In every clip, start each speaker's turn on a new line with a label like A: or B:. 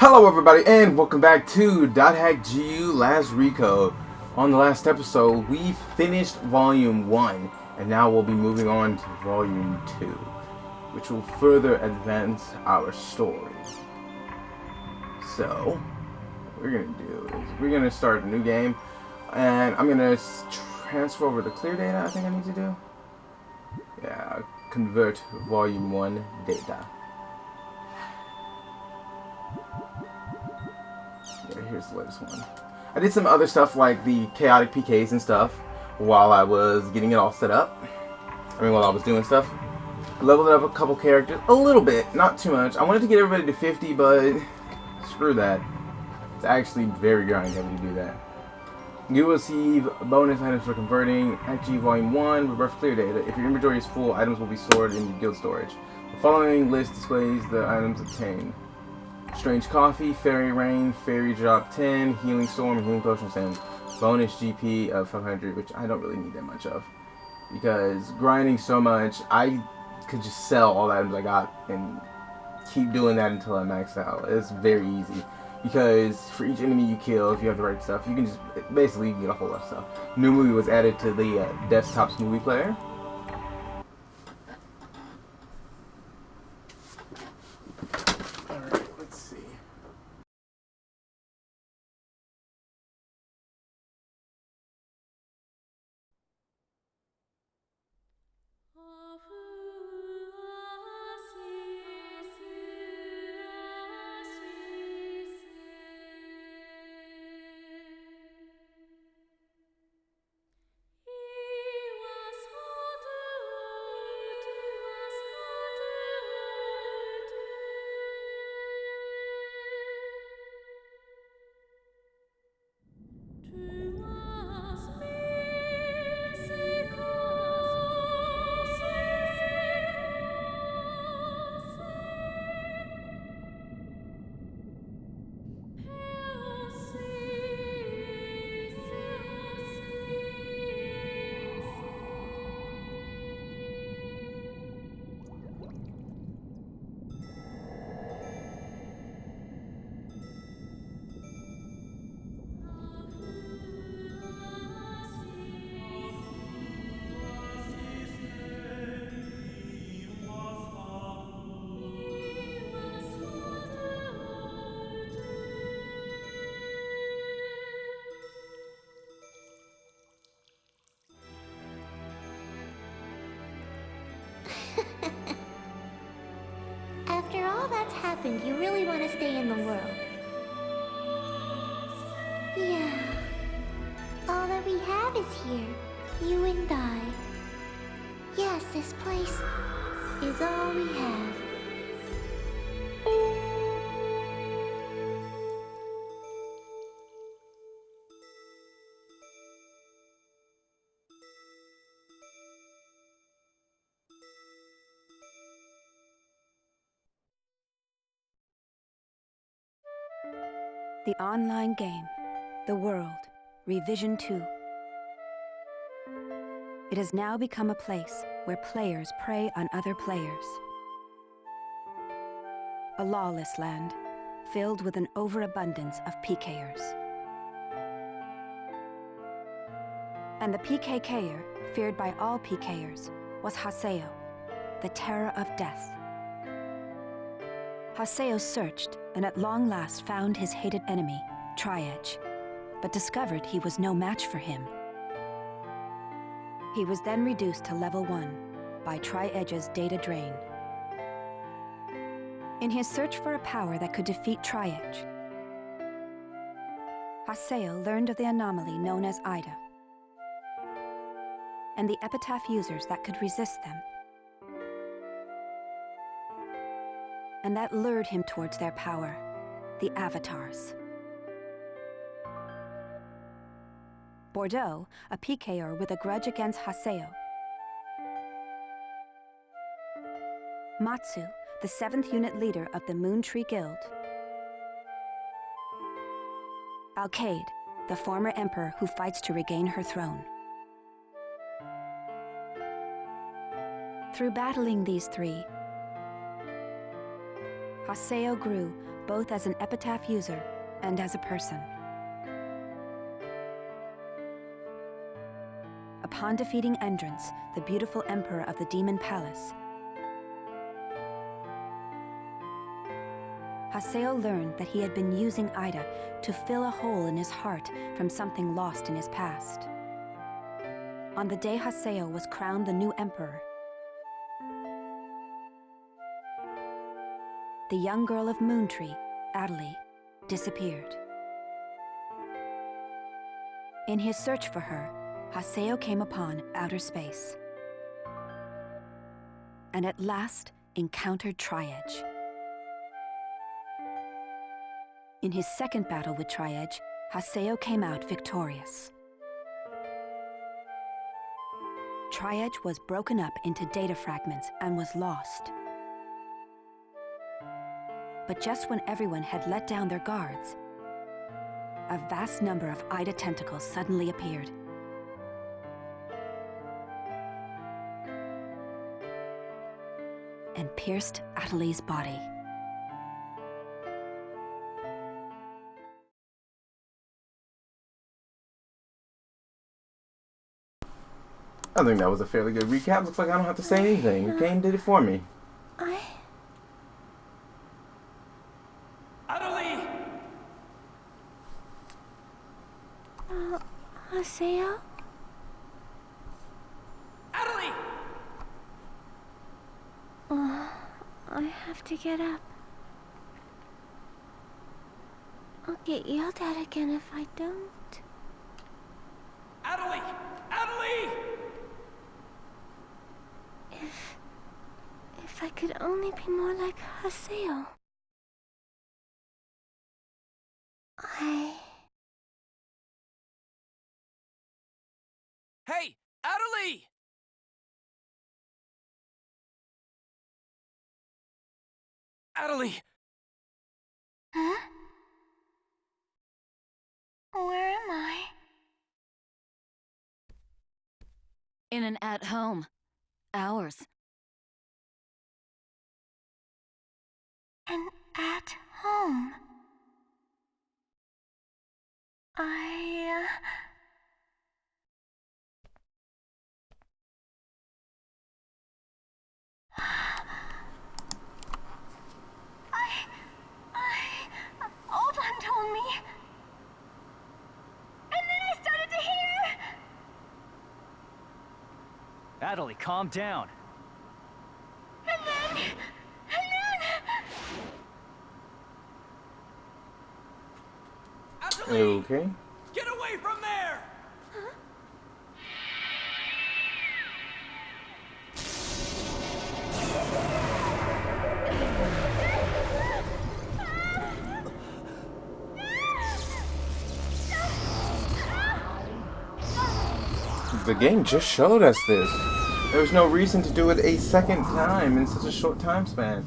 A: Hello everybody and welcome back to .hack.gu Last Recode. On the last episode, we finished Volume 1, and now we'll be moving on to Volume 2, which will further advance our story. So, what we're going to do is we're going to start a new game, and I'm going to transfer over the clear data I think I need to do. Yeah, convert Volume 1 data. Here's the latest one. I did some other stuff like the chaotic PKs and stuff while I was getting it all set up. While I was doing stuff. Leveled up a couple characters. A little bit, not too much. I wanted to get everybody to 50, but screw that. It's actually very grind heavy to do that. You will receive bonus items for converting XG Volume 1 with rough clear data. If your inventory is full, items will be stored in your guild storage. The following list displays the items obtained. Strange Coffee, Fairy Rain, Fairy Drop 10, Healing Storm, Healing Potion, and bonus GP of 500, which I don't really need that much of. Because grinding so much, I could just sell all the items I got and keep doing that until I max out. It's very easy. Because for each enemy you kill, if you have the right stuff, you can just basically get a whole lot of stuff. New movie was added to the desktop's movie player.
B: After all that's happened, you really want to stay in the world. Yeah. All that we have is here. You and I. Yes, this place is all we have.
C: The online game, The World, Revision 2. It has now become a place where players prey on other players. A lawless land, filled with an overabundance of PKers. And the PKKer, feared by all PKers, was Haseo, the terror of death. Haseo searched and at long last found his hated enemy, Tri-Edge, but discovered he was no match for him. He was then reduced to level 1 by Tri-Edge's data drain. In his search for a power that could defeat Tri-Edge, Haseo learned of the anomaly known as AIDA, and the epitaph users that could resist them. And that lured him towards their power, the Avatars. Bordeaux, a PKer with a grudge against Haseo. Matsu, the 7th unit leader of the Moon Tree Guild. Alkaid, the former emperor who fights to regain her throne. Through battling these three, Haseo grew both as an epitaph user and as a person. Upon defeating Endrance, the beautiful emperor of the Demon Palace, Haseo learned that he had been using AIDA to fill a hole in his heart from something lost in his past. On the day Haseo was crowned the new emperor, the young girl of Moontree, Adelie, disappeared. In his search for her, Haseo came upon outer space, and at last encountered Tri-Edge. In his second battle with Tri-Edge, Haseo came out victorious. Tri-Edge was broken up into data fragments and was lost. But just when everyone had let down their guards, a vast number of AIDA tentacles suddenly appeared. And pierced Adelie's body.
A: I think that was a fairly good recap. Looks like I don't have to say anything. The game did it for me.
D: Adelie!
B: Haseo?
D: Adelie!
B: I have to get up. I'll get yelled at again if I don't.
D: Adelie! Adelie!
B: If I could only be more like Haseo.
D: Hey! Adelie! Adelie!
B: Huh? Where am I?
C: In an at-home. Ours.
B: And at home. Oban told me. And then I started to hear.
D: Adelie, calm down.
B: And then.
D: Adelie!
A: Okay.
D: Get away from there!
B: Huh?
A: The game just showed us this. There was no reason to do it a second time in such a short time span.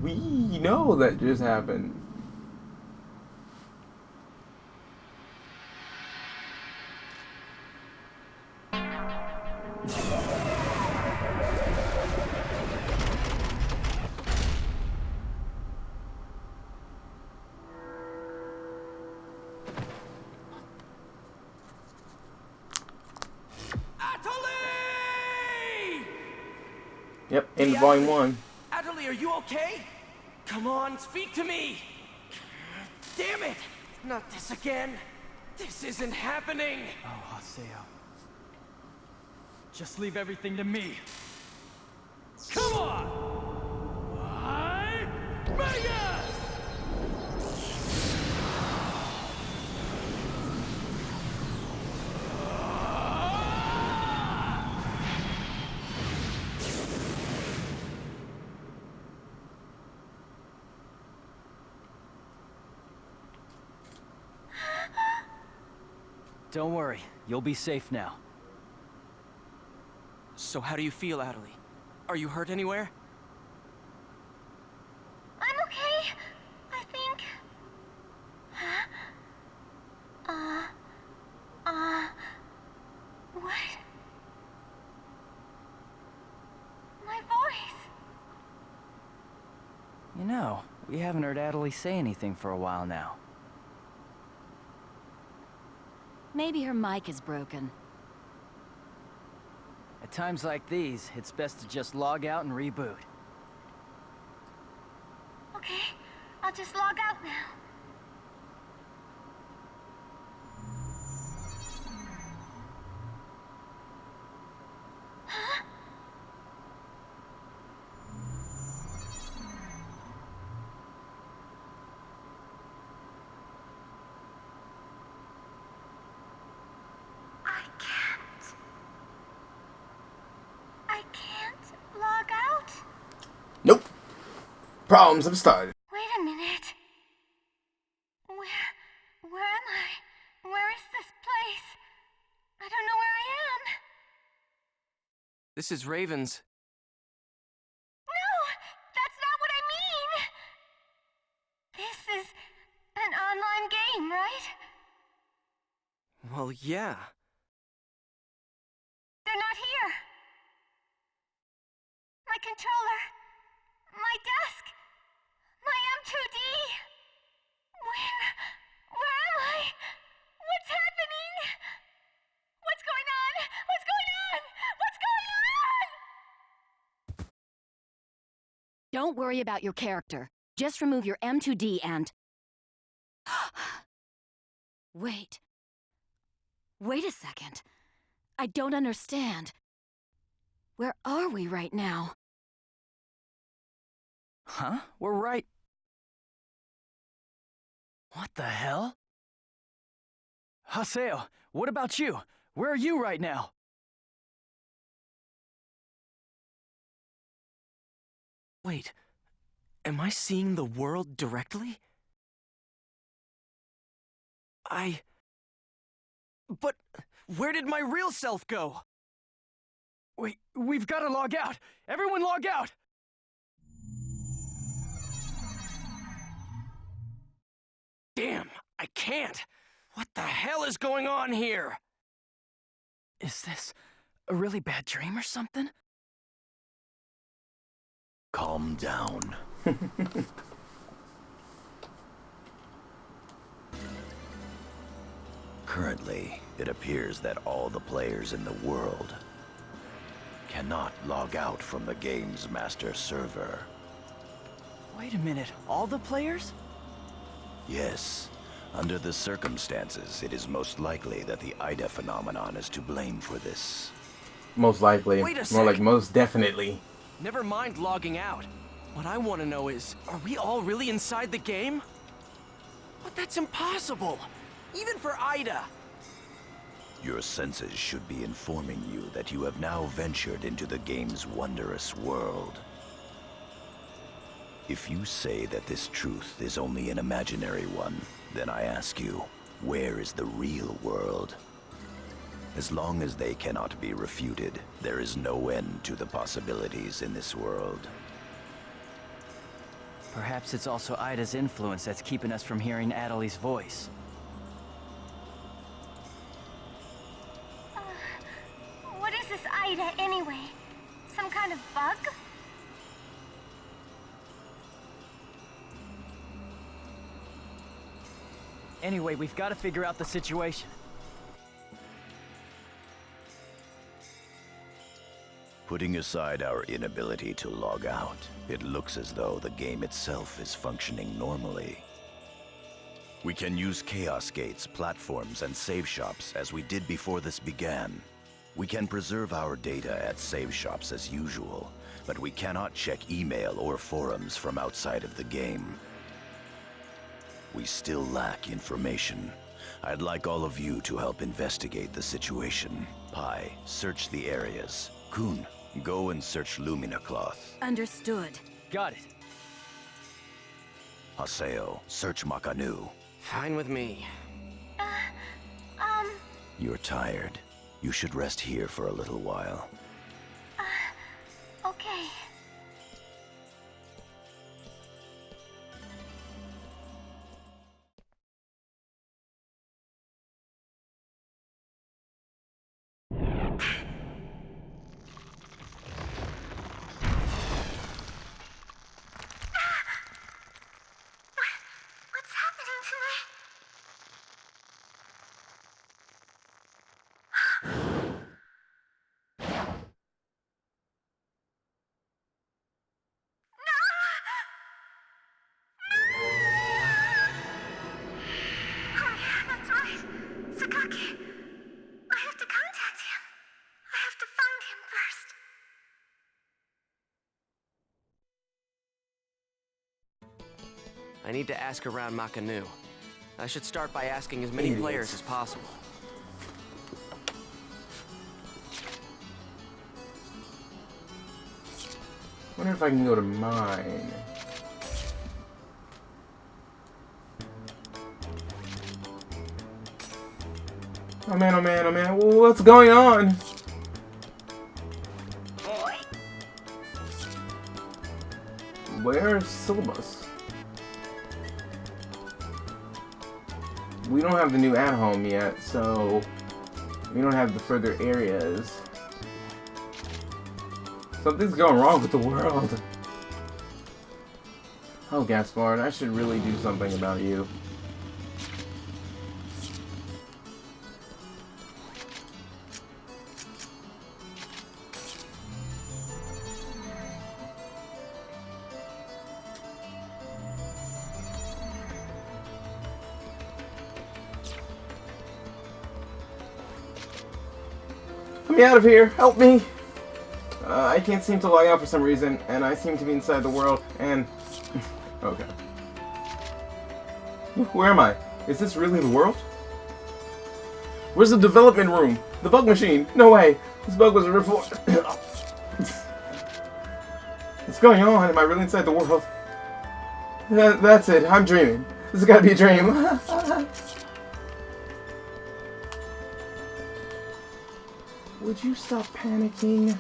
A: We know that just happened. Yep, end of volume 1.
D: Adelie, are you okay? Come on, speak to me! Damn it! Not this again! This isn't happening! Oh, Haseo. Just leave everything to me. Come on! I... Vegas! Don't worry, you'll be safe now. So how do you feel, Adelie? Are you hurt anywhere?
B: I'm okay, I think. What? My voice.
D: You know,
E: We haven't heard Adelie say anything for a while now.
C: Maybe her mic is broken.
E: At times like these, it's best to just log out and reboot.
B: Okay, I'll just log out now. I can't log out?
A: Nope. Problems have started.
B: Wait a minute. Where am I? Where is this place? I don't know where I am.
D: This is Raven's.
B: No, that's not what I mean. This is an online game, right?
D: Well, yeah.
B: They're not here. My controller. My desk. My M2D. Where am I? What's happening? What's going on? What's going on? What's going on?
C: Don't worry about your character. Just remove your M2D and... Wait. Wait a second. I don't understand. Where are we right now?
E: Huh? We're right... What the hell? Haseo, what about you? Where are you right now?
D: Wait, am I seeing the world directly? But where did my real self go?
E: Wait, we've got to log out! Everyone log out!
D: Damn, I can't! What the hell is going on here?
E: Is this a really bad dream or something?
F: Calm down. Currently, it appears that all the players in the world cannot log out from the game's master server.
E: Wait a minute, all the players?
F: Yes. Under the circumstances, it is most likely that the AIDA phenomenon is to blame for this.
A: Most likely.
D: Wait a
A: More like
D: sec.
A: most definitely.
D: Never mind logging out. What I want to know is, are we all really inside the game? But that's impossible! Even for AIDA!
F: Your senses should be informing you that you have now ventured into the game's wondrous world. If you say that this truth is only an imaginary one, then I ask you, where is the real world? As long as they cannot be refuted, there is no end to the possibilities in this world.
E: Perhaps it's also AIDA's influence that's keeping us from hearing Adelie's voice.
B: What is this AIDA anyway? Some kind of bug?
E: Anyway, we've got to figure out the situation.
F: Putting aside our inability to log out, it looks as though the game itself is functioning normally. We can use chaos gates, platforms, and save shops as we did before this began. We can preserve our data at save shops as usual, but we cannot check email or forums from outside of the game. We still lack information. I'd like all of you to help investigate the situation. Pi, search the areas. Kun, go and search Lumina Cloth.
C: Understood.
E: Got it.
F: Haseo, search Makanu.
D: Fine with me.
F: You're tired. You should rest here for a little while.
B: Okay.
D: I need to ask around Makanu. I should start by asking as many players as possible.
A: Wonder if I can go to mine. Oh man, oh man, oh man. What's going on? Where's syllabus? We don't have the new at-home yet, so we don't have the further areas. Something's going wrong with the world. Oh, Gaspard, I should really do something about you. Let me out of here! Help me! I can't seem to log out for some reason, and I seem to be inside the world, and... okay. Where am I? Is this really the world? Where's the development room? The bug machine? No way! This bug was reported. What's going on? Am I really inside the world? That's it. I'm dreaming. This has got to be a dream. Would you stop panicking?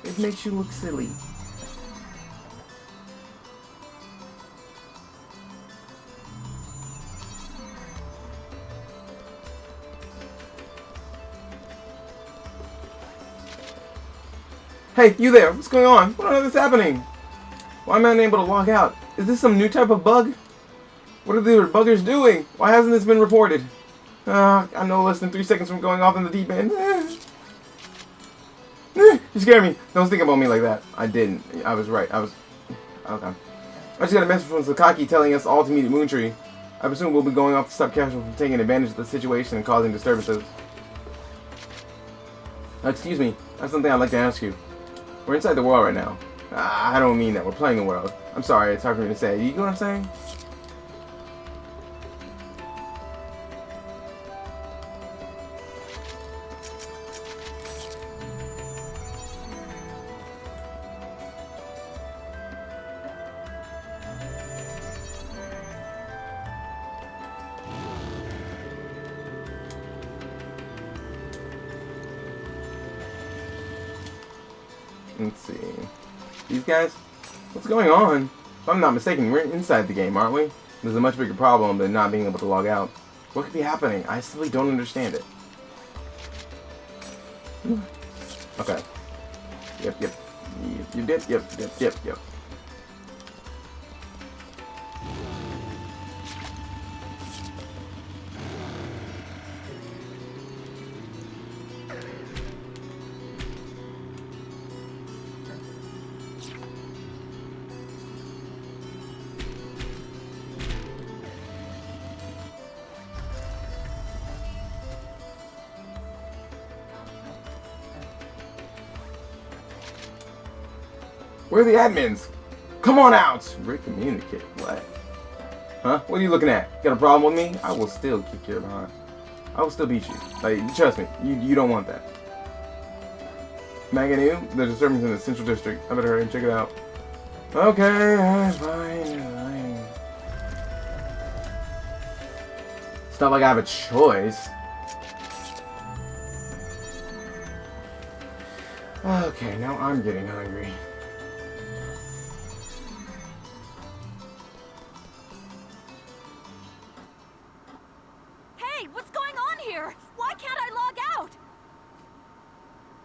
A: It makes you look silly. Hey, you there! What's going on? What on earth is happening? Why am I unable to log out? Is this some new type of bug? What are the buggers doing? Why hasn't this been reported? I'm no less than 3 seconds from going off in the deep end. You scared me. Don't think about me like that. I didn't. I was right. Okay. I just got a message from Sakaki telling us all to meet at Moontree. I presume we'll be going off to stop Casual from taking advantage of the situation and causing disturbances. Excuse me. I have something I'd like to ask you. We're inside the world right now. I don't mean that. We're playing the world. I'm sorry. It's hard for me to say. You get what I'm saying? Let's see. These guys? What's going on? If I'm not mistaken, we're inside the game, aren't we? There's a much bigger problem than not being able to log out. What could be happening? I simply don't understand it. Okay. Yep. You did? Yep. Where are the admins? Come on out! Recommunicate. What? Huh? What are you looking at? Got a problem with me? I will still kick your behind. I will still beat you. Like, trust me. You don't want that. Maganu, there's a disturbance in the Central District. I better hurry and check it out. Okay, fine. It's not like I have a choice. Okay, now I'm getting hungry.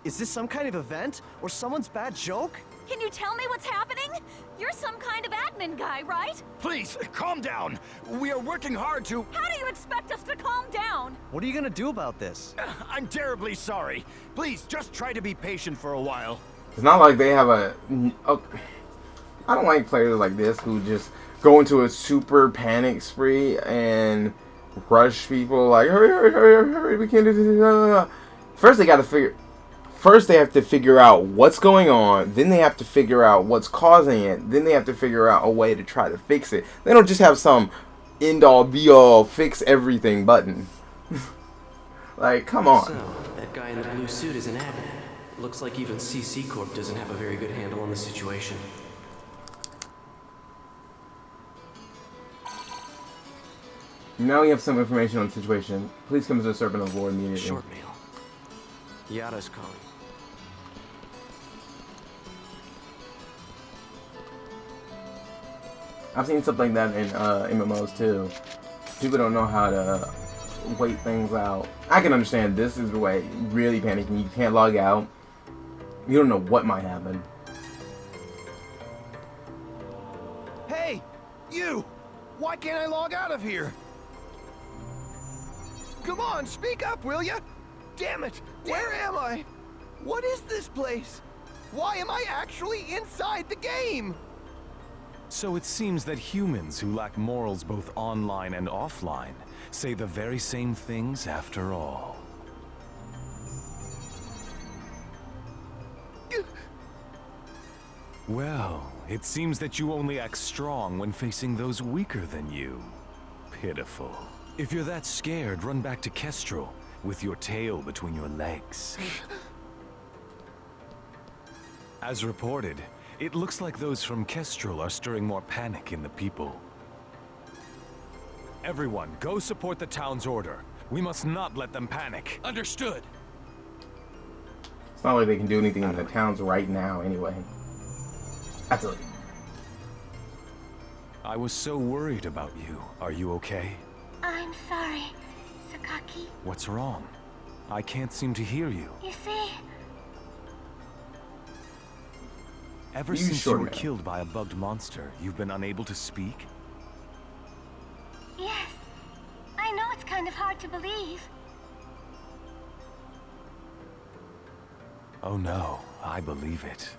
G: Is this some kind of event? Or someone's bad joke?
H: Can you tell me what's happening? You're some kind of admin guy, right?
F: Please, calm down. We are working hard to...
H: How do you expect us to calm down?
G: What are you gonna do about this?
F: I'm terribly sorry. Please, just try to be patient for a while.
A: It's not like they have a... I don't like players like this who just go into a super panic spree and rush people like, hurry, we can't do this. First they gotta figure first they have to figure out what's going on, then they have to figure out what's causing it, then they have to figure out a way to try to fix it. They don't just have some end-all be-all fix everything button. Like, come on.
I: So, that guy in the blue suit is an admin. Looks like even CC Corp doesn't have a very good handle on the situation.
A: Now we have some information on the situation. Please come to the Serpent of War immediately.
I: Short mail. Yada's calling.
A: I've seen stuff like that in MMOs too. People don't know how to wait things out. I can understand this is the way really panicking. You can't log out. You don't know what might happen.
G: Hey! You! Why can't I log out of here? Come on, speak up, will ya? Damn it! Where am I? What is this place? Why am I actually inside the game?
J: So it seems that humans who lack morals both online and offline say the very same things after all. Well, it seems that you only act strong when facing those weaker than you. Pitiful. If you're that scared, run back to Kestrel with your tail between your legs. As reported, it looks like those from Kestrel are stirring more panic in the people. Everyone, go support the town's order. We must not let them panic.
D: Understood.
A: It's not like they can do anything in the towns right now anyway. Absolutely.
J: I was so worried about you. Are you okay?
B: I'm sorry, Sakaki.
J: What's wrong? I can't seem to hear you.
B: You see,
J: Ever since you were killed by a bugged monster, you've been unable to speak?
B: yes. I know it's kind of hard to believe.
J: Oh no, I believe it.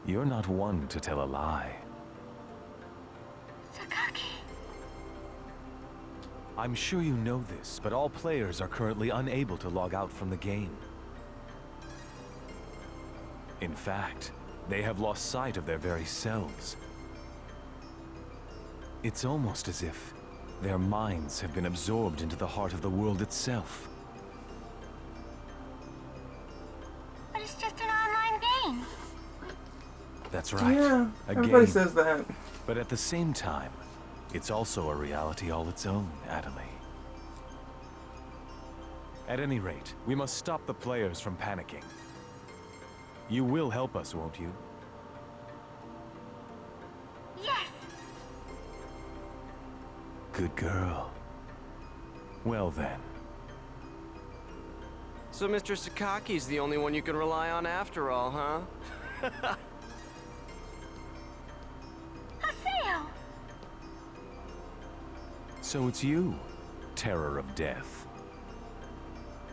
J: You're not one to tell a lie.
B: Sakaki.
J: I'm sure you know this, but all players are currently unable to log out from the game. In fact, they have lost sight of their very selves. It's almost as if their minds have been absorbed into the heart of the world itself.
B: But it's just an online game.
J: That's right.
A: Yeah,
J: a
A: everybody
J: game.
A: says that.
J: But at the same time, it's also a reality all its own, Adelie. At any rate, we must stop the players from panicking. You will help us, won't you?
B: Yes.
J: Good girl. Well then.
I: So Mr. Sakaki's the only one you can rely on after all, huh?
B: Haseo!
J: So it's you, Terror of Death.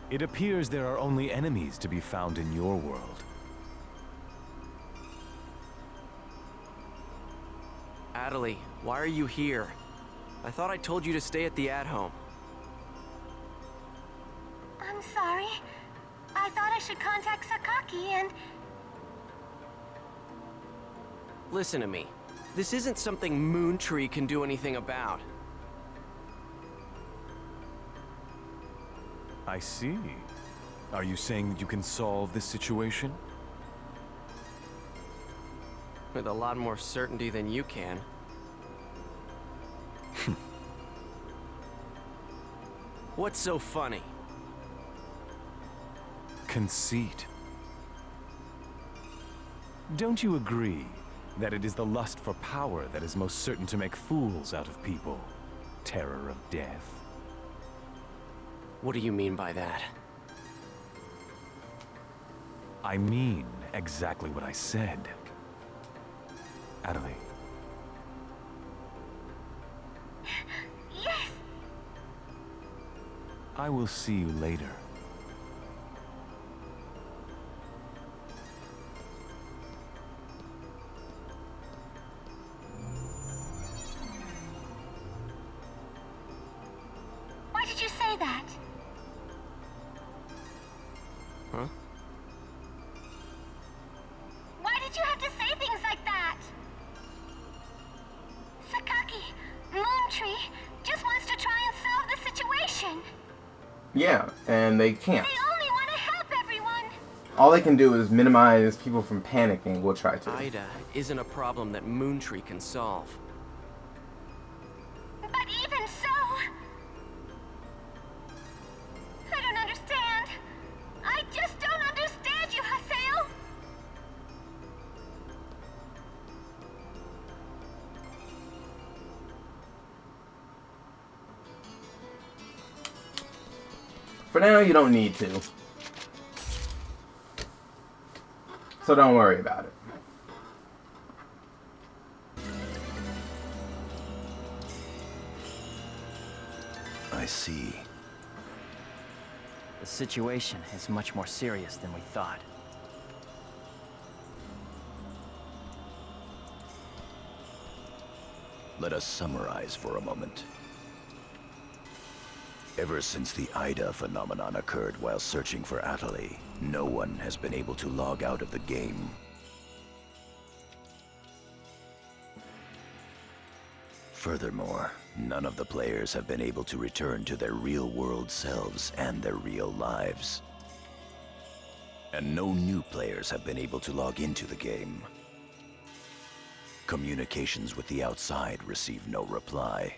J: It appears there are only enemies to be found in your world.
I: Adelie, why are you here? I thought I told you to stay at the at-home.
B: I'm sorry. I thought I should contact Sakaki and...
I: Listen to me. This isn't something Moontree can do anything about.
J: I see. Are you saying that you can solve this situation?
I: With a lot more certainty than you can. What's so funny?
J: Conceit. Don't you agree that it is the lust for power that is most certain to make fools out of people? Terror of Death.
I: What do you mean by that?
J: I mean exactly what I said. Adelie.
B: Yes!
J: I will see you later.
B: Why did you say that?
I: Huh?
A: Yeah, and they can't.
B: They only want to help everyone.
A: All they can do is minimize people from panicking. We'll try to.
I: AIDA isn't a problem that Moontree can solve.
B: But even so... I don't understand. I just don't understand you, Haseo.
A: For now, you don't need to. So don't worry about it.
F: I see.
E: The situation is much more serious than we thought.
F: Let us summarize for a moment. Ever since the AIDA phenomenon occurred while searching for Atali, no one has been able to log out of the game. Furthermore, none of the players have been able to return to their real-world selves and their real lives. And no new players have been able to log into the game. Communications with the outside receive no reply.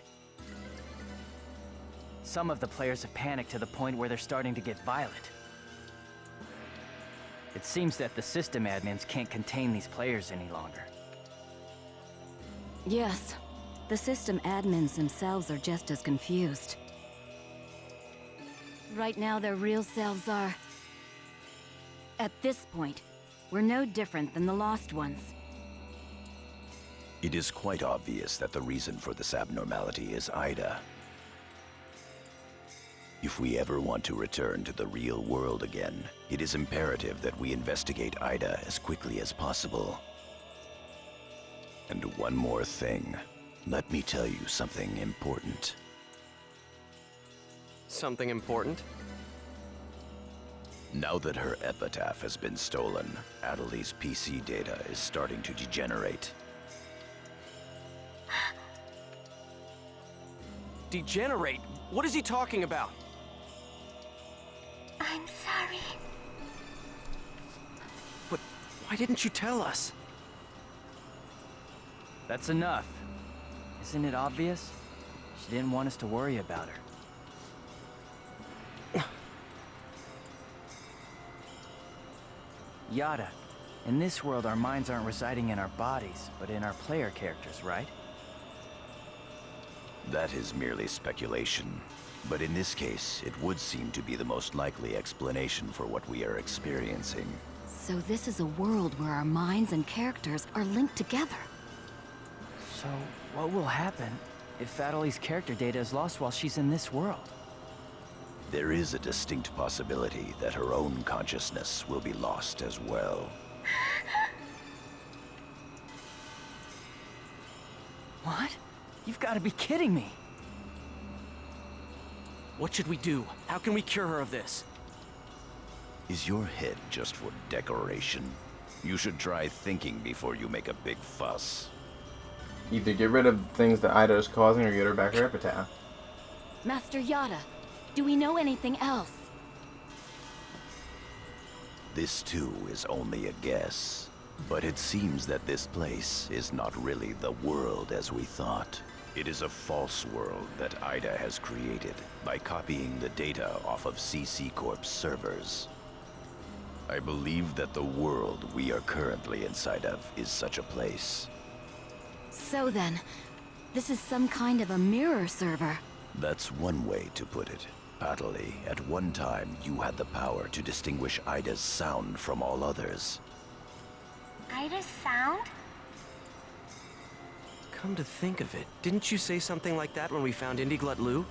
E: Some of the players have panicked to the point where they're starting to get violent. It seems that the system admins can't contain these players any longer.
C: Yes, the system admins themselves are just as confused. Right now, their real selves are... At this point, we're no different than the Lost Ones.
F: It is quite obvious that the reason for this abnormality is AIDA. If we ever want to return to the real world again, it is imperative that we investigate AIDA as quickly as possible. And one more thing. Let me tell you something important.
I: Something important?
F: Now that her epitaph has been stolen, Atali's PC data is starting to degenerate.
I: Degenerate? What is he talking about?
B: I'm sorry.
I: But why didn't you tell us?
E: That's enough. Isn't it obvious? She didn't want us to worry about her. Yada, in this world our minds aren't residing in our bodies, but in our player characters, right?
F: That is merely speculation. But in this case, it would seem to be the most likely explanation for what we are experiencing.
C: So this is a world where our minds and characters are linked together.
E: So, what will happen if Atali's character data is lost while she's in this world?
F: There is a distinct possibility that her own consciousness will be lost as well.
E: What? You've got to be kidding me!
I: What should we do? How can we cure her of this?
F: Is your head just for decoration? You should try thinking before you make a big fuss.
A: Either get rid of things that AIDA is causing or get her back her epitaph.
C: Master Yada, do we know anything else?
F: This too is only a guess. But it seems that this place is not really the world as we thought. It is a false world that AIDA has created by copying the data off of CC Corp's servers. I believe that the world we are currently inside of is such a place.
C: So then, this is some kind of a mirror server.
F: That's one way to put it. Atali, at one time you had the power to distinguish AIDA's sound from all others.
B: AIDA's sound?
I: Come to think of it, didn't you say something like that when we found Indiglut Lu?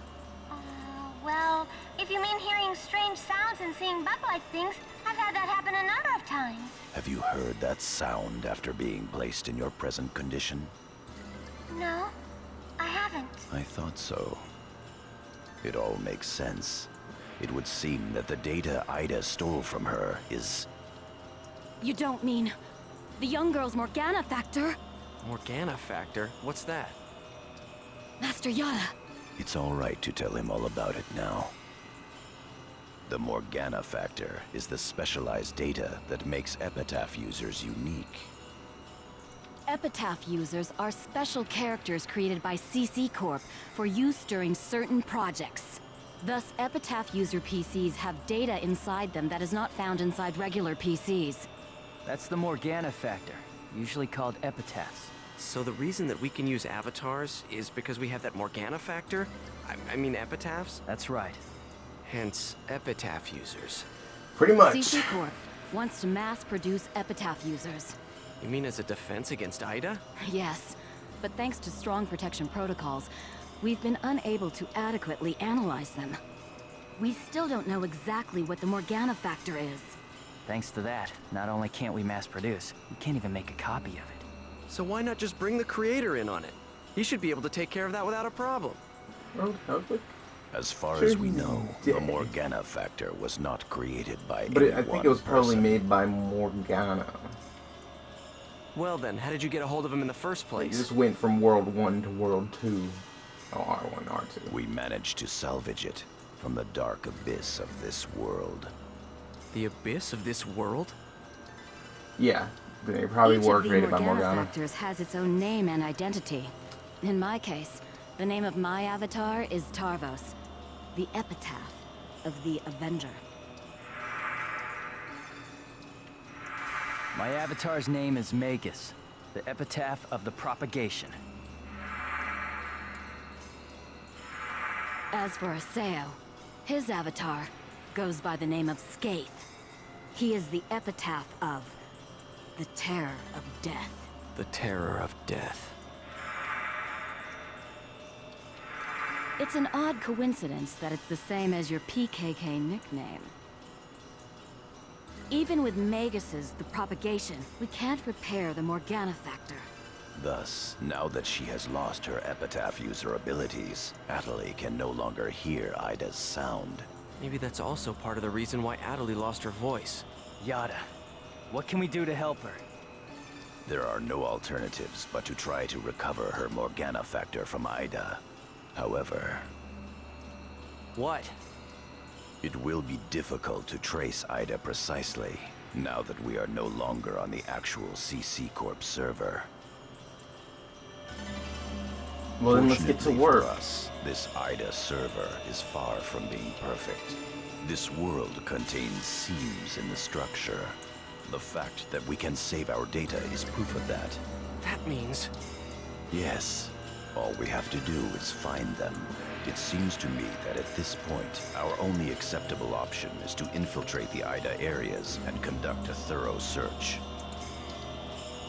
B: Well, if you mean hearing strange sounds and seeing bug-like things, I've had that happen a number of times.
F: Have you heard that sound after being placed in your present condition?
B: No, I haven't.
F: I thought so. It all makes sense. It would seem that the data AIDA stole from her is...
C: You don't mean the young girl's Morgana factor?
I: Morgana factor? What's that?
C: Master Yada.
F: It's all right to tell him all about it now. The Morgana factor is the specialized data that makes Epitaph users unique.
C: Epitaph users are special characters created by CC Corp for use during certain projects. Thus, Epitaph user PCs have data inside them that is not found inside regular PCs.
E: That's the Morgana factor, usually called epitaphs.
I: So the reason that we can use avatars is because we have that Morgana factor? I mean epitaphs?
E: That's right.
I: Hence, epitaph users.
A: Pretty much.
C: CC Corp wants to mass-produce Epitaph users.
I: You mean as a defense against AIDA?
C: Yes, but thanks to strong protection protocols, we've been unable to adequately analyze them. We still don't know exactly what the Morgana factor is.
E: Thanks to that, not only can't we mass produce, we can't even make a copy of it.
I: So why not just bring the creator in on it? He should be able to take care of that without a problem.
F: As far as we know, the Morgana factor was not created by
A: But
F: any
A: I think
F: one
A: it was probably
F: person.
A: made by Morgana.
I: Well then, how did you get a hold of him in the first
A: It
I: place?
A: just went from World 1 to World 2. Oh, R1, R2.
F: We managed to salvage it from the dark abyss of this world.
I: The abyss of this world?
A: Yeah, they probably
C: Each
A: were
C: of the
A: created by
C: Morgana
A: Morgana.
C: factors has its own name and identity. In my case, the name of my avatar is Tarvos, the epitaph of the Avenger.
E: My avatar's name is Magus, the epitaph of the propagation.
C: As for Aseo, his avatar goes by the name of Skaith. He is the epitaph of the terror of death.
I: The terror of death.
C: It's an odd coincidence that it's the same as your PKK nickname. Even with Magus's The Propagation, we can't repair the Morgana factor.
F: Thus, now that she has lost her epitaph user abilities, Atali can no longer hear AIDA's sound.
I: Maybe that's also part of the reason why Atali lost her voice.
E: Yada, what can we do to help her?
F: There are no alternatives but to try to recover her Morgana factor from AIDA. However...
I: What?
F: It will be difficult to trace AIDA precisely, now that we are no longer on the actual CC Corp server.
A: Well, then let's get to
F: Fortunately
A: work.
F: for us, this AIDA server is far from being perfect. This world contains seams in the structure. The fact that we can save our data is proof of that.
I: That means...
F: Yes. All we have to do is find them. It seems to me that at this point, our only acceptable option is to infiltrate the AIDA areas and conduct a thorough search.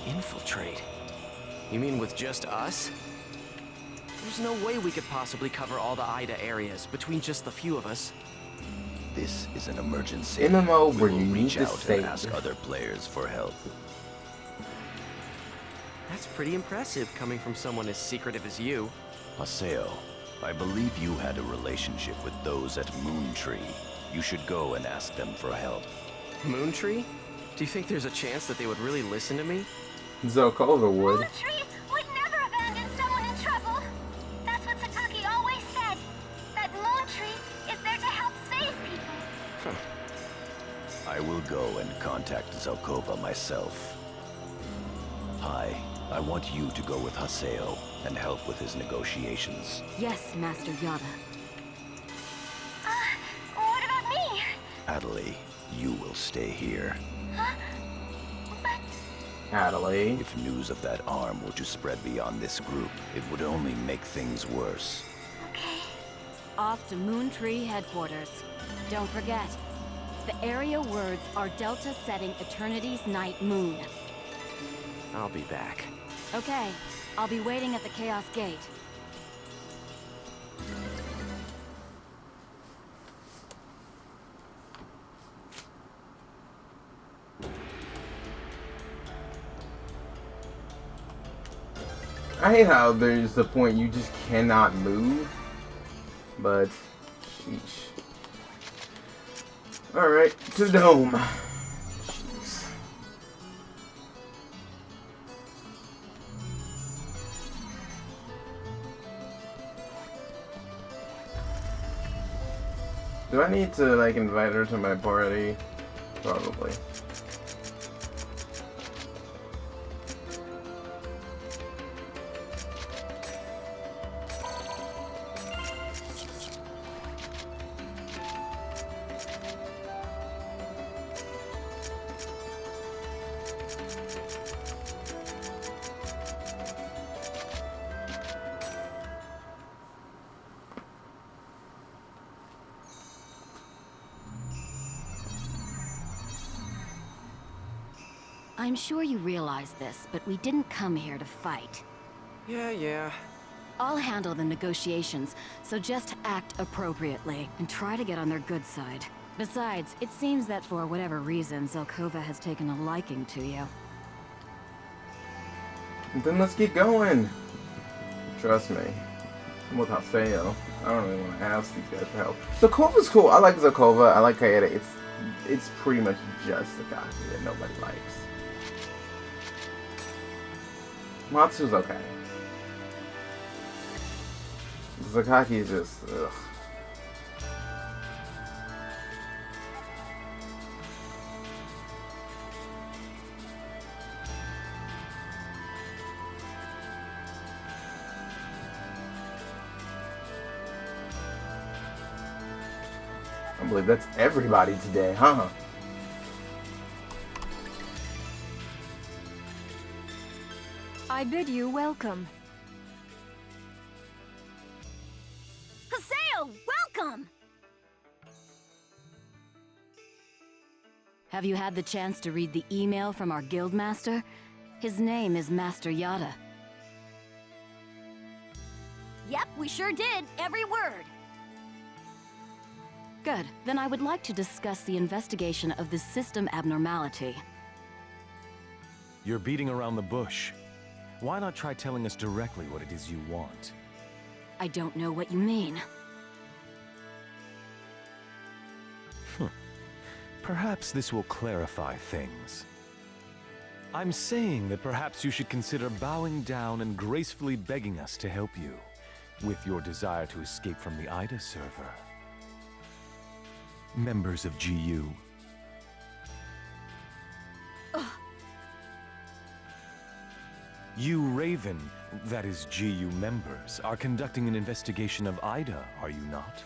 I: Infiltrate? You mean with just us? There's no way we could possibly cover all the AIDA areas between just the few of us.
F: This is an emergency.
A: MMO
F: We
A: where
F: will
A: you need
F: reach
A: to
F: out
A: save.
F: and ask other players for help.
I: That's pretty impressive coming from someone as secretive as you.
F: Haseo, I believe you had a relationship with those at Moontree. You should go and ask them for help.
I: Moontree? Do you think there's a chance that they would really listen to me?
A: Zelkova would.
B: Moontree would never abandon someone in trouble. That's what Sataki always said. That Moontree is there to help save people.
F: I will go and contact Zelkova myself. Hi, I want you to go with Haseo and help with his negotiations.
C: Yes, Master Yada.
B: What about me?
F: Atali, you will stay here.
B: Huh? But
A: Adelaide.
F: If news of that arm were to spread beyond this group, it would only make things worse.
B: okay.
C: Off to Moontree headquarters. Don't forget, the area words are Delta setting Eternity's night moon.
I: I'll be back.
C: Okay, I'll be waiting at the Chaos Gate.
A: I hate how there's a point you just cannot move. But, sheesh. Alright, to the dome. Jeez. Do I need to like invite her to my party? Probably.
C: I'm sure you realize this, but we didn't come here to fight.
I: Yeah.
C: I'll handle the negotiations, so just act appropriately and try to get on their good side. Besides, it seems that for whatever reason, Zelkova has taken a liking to you.
A: Then let's get going. Trust me. I'm with Haseo. I don't really want to ask these guys for help. Zelkova's cool. I like Zelkova. I like AIDA. It's pretty much just the guy that nobody likes. Matsu's okay. Zakaki is just, ugh. I believe that's everybody today, huh?
H: I bid you welcome.
C: Haseo, welcome! Have you had the chance to read the email from our guildmaster? His name is Master Yada.
H: Yep, we sure did. Every word.
C: Good. Then I would like to discuss the investigation of this system abnormality.
J: You're beating around the bush. Why not try telling us directly what it is you want?
C: I don't know what you mean.
J: Perhaps this will clarify things. I'm saying that perhaps you should consider bowing down and gracefully begging us to help you with your desire to escape from the AIDA server. Members of GU. You Raven, that is GU members, are conducting an investigation of AIDA, are you not?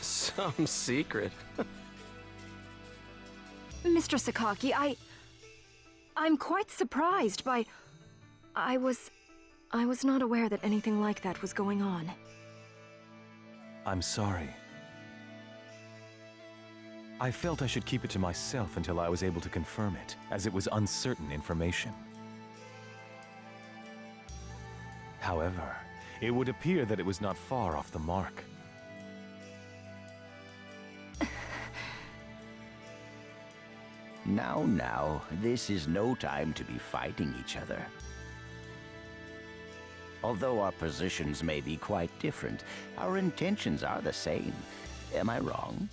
I: Some secret.
H: Mr. Sakaki, I'm quite surprised by... I was not aware that anything like that was going on.
J: I'm sorry. I felt I should keep it to myself until I was able to confirm it, as it was uncertain information. However, it would appear that it was not far off the mark.
K: Now, this is no time to be fighting each other. Although our positions may be quite different, our intentions are the same. Am I wrong?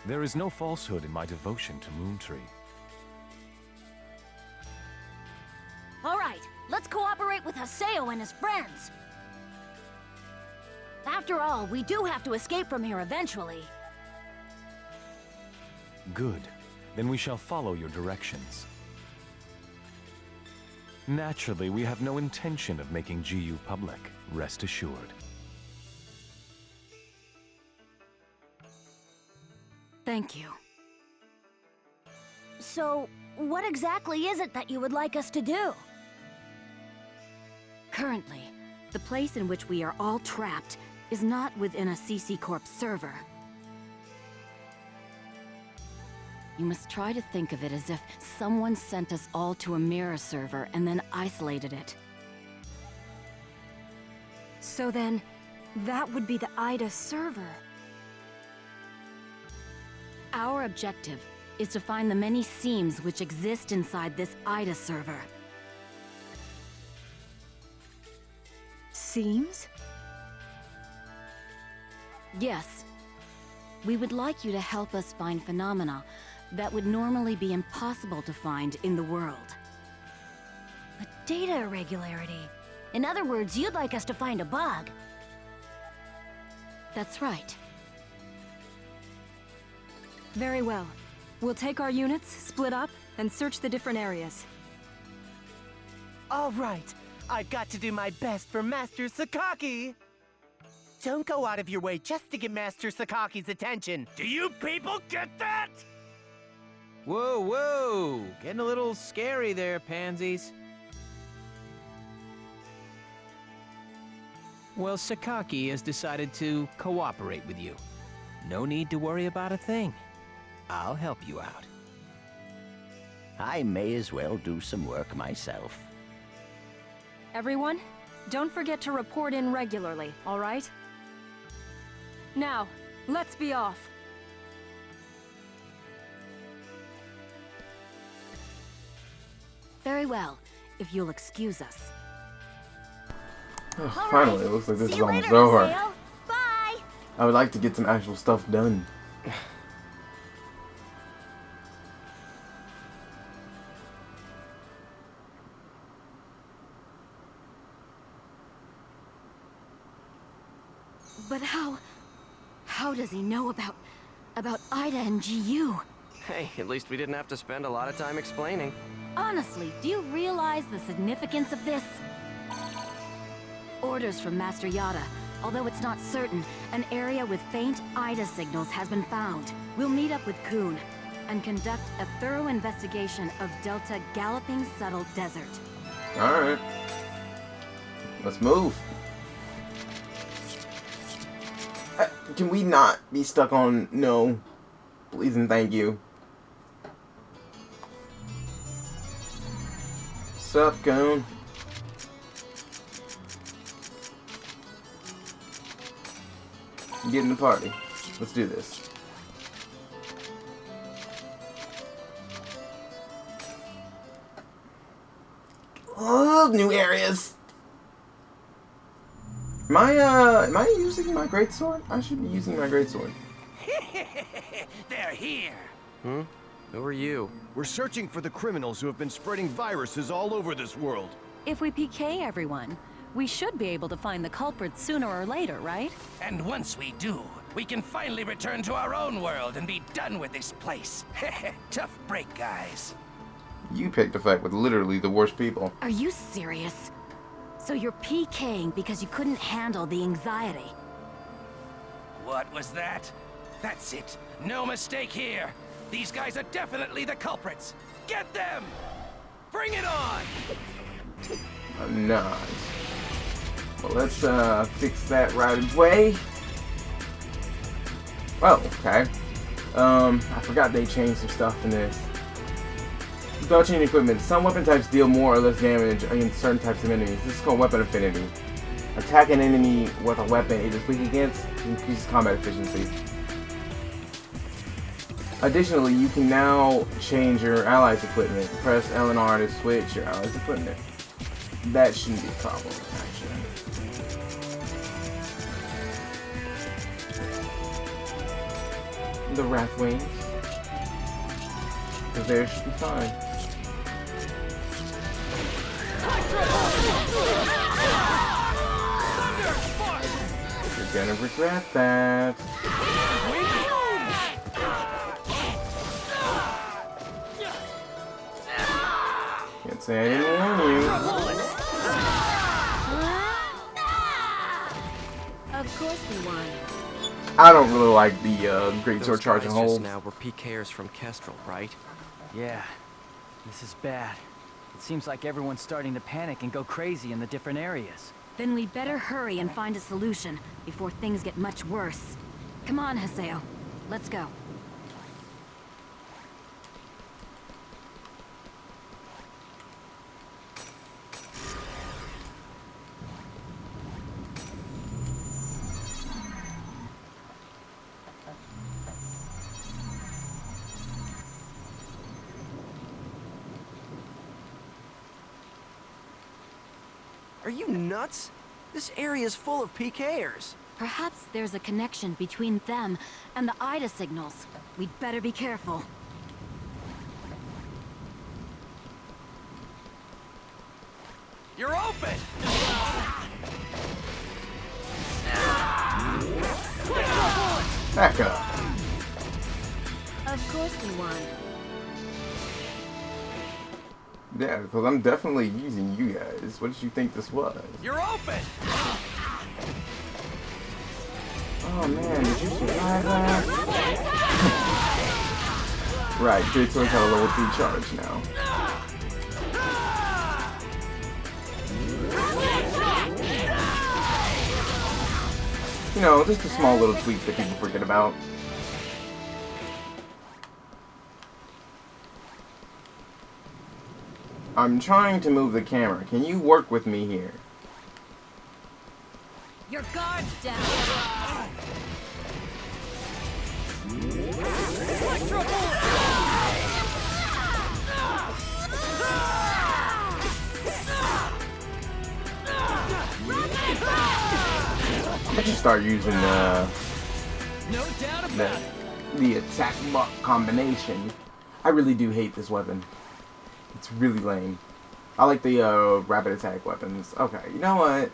J: There is no falsehood in my devotion to Moontree.
H: All right, let's cooperate with Haseo and his friends. After all, we do have to escape from here eventually.
J: Good. Then we shall follow your directions. Naturally, we have no intention of making GU public, rest assured.
C: Thank you.
H: So, what exactly is it that you would like us to do?
C: Currently, the place in which we are all trapped is not within a CC Corp server. You must try to think of it as if someone sent us all to a mirror server and then isolated it.
H: So then, that would be the AIDA server.
C: Our objective is to find the many seams which exist inside this AIDA server.
H: Seams?
C: Yes. We would like you to help us find phenomena that would normally be impossible to find in the world.
B: A data irregularity. In other words, you'd like us to find a bug.
C: That's right.
H: Very well. We'll take our units, split up, and search the different areas.
L: All right. I've got to do my best for Master Sakaki. Don't go out of your way just to get Master Sakaki's attention. Do you people get that?
I: Whoa, whoa! Getting a little scary there, pansies. Well, Sakaki has decided to cooperate with you. No need to worry about a thing. I'll help you out.
K: I may as well do some work myself.
H: Everyone, don't forget to report in regularly, all right? Now, let's be off.
C: Very well, if you'll excuse us.
A: Oh, finally, it looks like this
B: See
A: is
B: you
A: almost
B: later,
A: over.
B: Haseo. Bye!
A: I would like to get some actual stuff done.
C: But how does he know about AIDA and GU?
I: Hey, at least we didn't have to spend a lot of time explaining.
C: Honestly, do you realize the significance of this? Orders from Master Yada. Although it's not certain, an area with faint AIDA signals has been found. We'll meet up with Kun and conduct a thorough investigation of Delta Galloping Settled Desert.
A: Alright. Let's move. Can we not be stuck on no? Please and thank you. Sup, Kun? Get in the party. Let's do this. Oh, new areas. Am I using my greatsword? I should be using my greatsword.
L: They're here.
I: Hmm? Who are you?
G: We're searching for the criminals who have been spreading viruses all over this world.
M: If we PK everyone, we should be able to find the culprits sooner or later, right?
L: And once we do, we can finally return to our own world and be done with this place. Tough break, guys.
A: You picked a fight with literally the worst people.
C: Are you serious? So you're PKing because you couldn't handle the anxiety?
L: What was that? That's it. No mistake here. These guys are definitely the culprits. Get them! Bring it on!
A: Nice. Well, let's fix that right away. Oh, okay. I forgot they changed some stuff in this. Without changing equipment, some weapon types deal more or less damage against certain types of enemies. This is called weapon affinity. Attack an enemy with a weapon it is weak against increases combat efficiency. Additionally, you can now change your allies' equipment. Press L and R to switch your allies' equipment. That shouldn't be a problem, actually. The Wrath Wings. Because there should be fine. You're gonna regret that. Can't say I didn't warn you.
C: Of course we won.
A: I don't really like the Great Sword Charge and Hold.
I: Now we're PKers from Kestrel, right?
E: Yeah, this is bad. It seems like everyone's starting to panic and go crazy in the different areas.
C: Then we'd better hurry and find a solution before things get much worse. Come on, Haseo. Let's go.
I: Are you nuts? This area is full of PKers.
C: Perhaps there's a connection between them and the AIDA signals. We'd better be careful.
D: You're open!
A: Back up.
C: Of course we won.
A: Yeah, because I'm definitely using you guys. What did you think this was?
D: You're open!
A: Oh man, did you survive that? Right, J-Toys have a level 3 charge now. You know, just a small little tweak that people forget about. I'm trying to move the camera. Can you work with me here?
C: Your guard's down.
A: I'm gonna just start using the attack mark combination. I really do hate this weapon. It's really lame. I like the rapid attack weapons. Okay, you know what?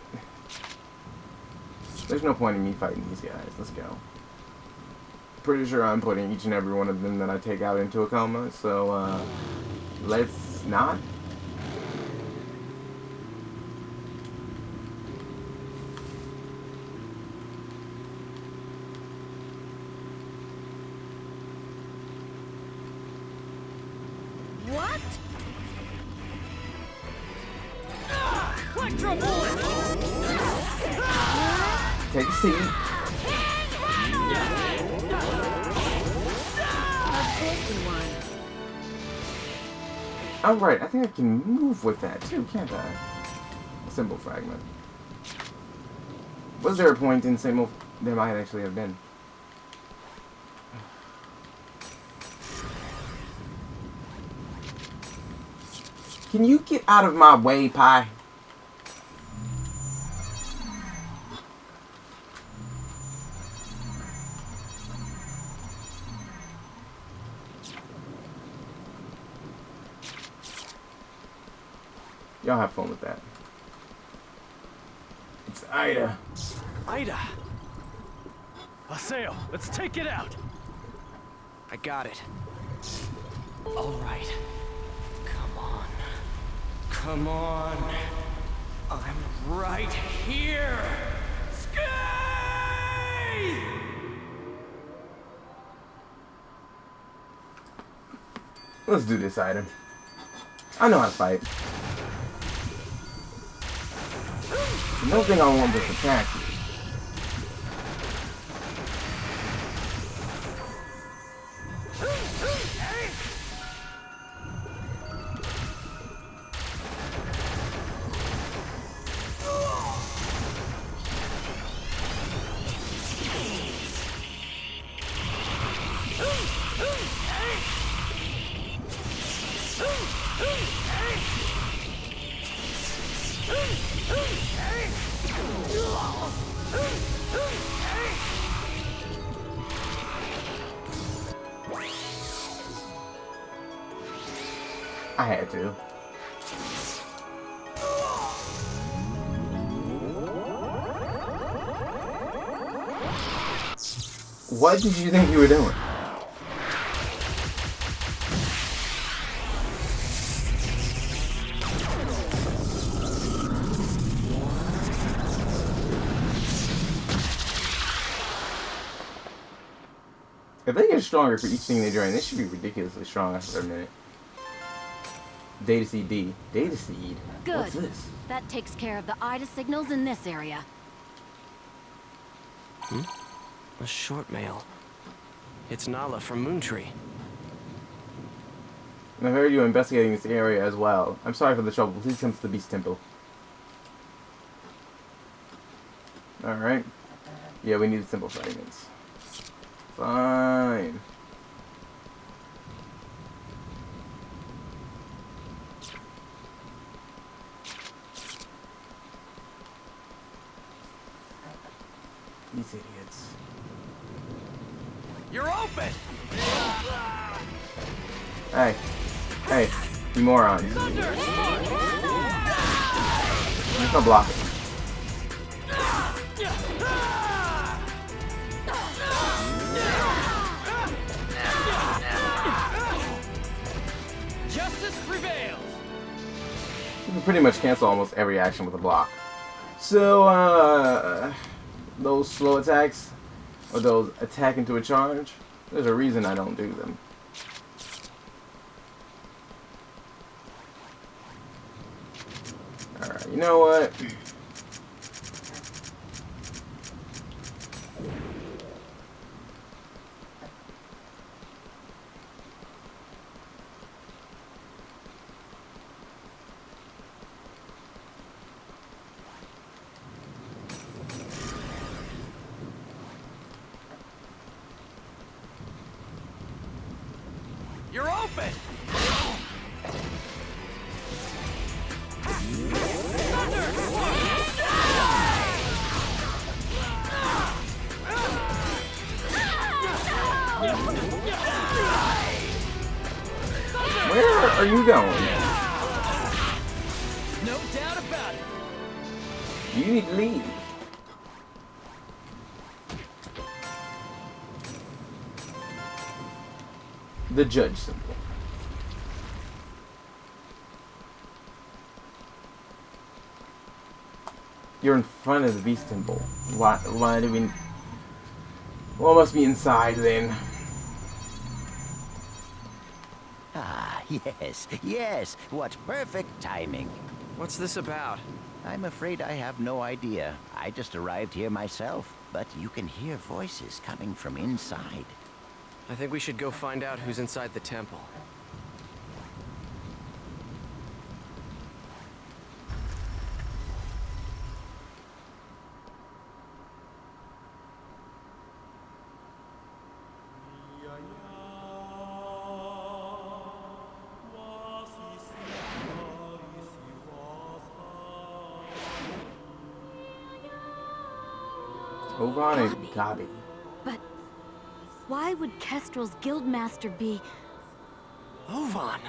A: There's no point in me fighting these guys. Let's go. Pretty sure I'm putting each and every one of them that I take out into a coma, so let's not.
C: What?
D: Electro bullet!
A: Take a seat. Alright, I think I can move with that too, can't I? Symbol fragment. Was there a point in symbol there might actually have been? Can you get out of my way, Pie? Y'all have fun with that. It's AIDA.
I: AIDA! Aseo, let's take it out! I got it. All right. Come on. Come on. I'm right here! Skye!
A: Let's do this, AIDA. I know how to fight. No thing I want is attack you. I had to. What did you think you were doing? If they get stronger for each thing they join, they should be ridiculously strong after a minute. Data seed D. Data seed?
C: Good.
A: What's this?
C: That takes care of the AIDA signals in this area.
I: A short mail. It's Nala from Moontree.
A: And I heard you investigating this area as well. I'm sorry for the trouble. Please come to the Beast Temple. Alright. Yeah, we need symbol fragments. Fine. These idiots.
D: You're open!
A: Hey. Hey. You morons. No blocking.
I: Justice prevails.
A: You can pretty much cancel almost every action with a block. So, those slow attacks, or those attack into a charge, there's a reason I don't do them. Alright, you know what?
I: You're open!
A: Where are you going?
I: No doubt about it.
A: You need to leave. The judge symbol. You're in front of the beast symbol. Why do we... Well, it must be inside then.
K: Ah, yes, what perfect timing.
I: What's this about?
K: I'm afraid I have no idea. I just arrived here myself, but you can hear voices coming from inside.
I: I think we should go find out who's inside the temple.
A: Ovan and Gabi.
C: But why would Kestrel's guildmaster be...
I: Ovan!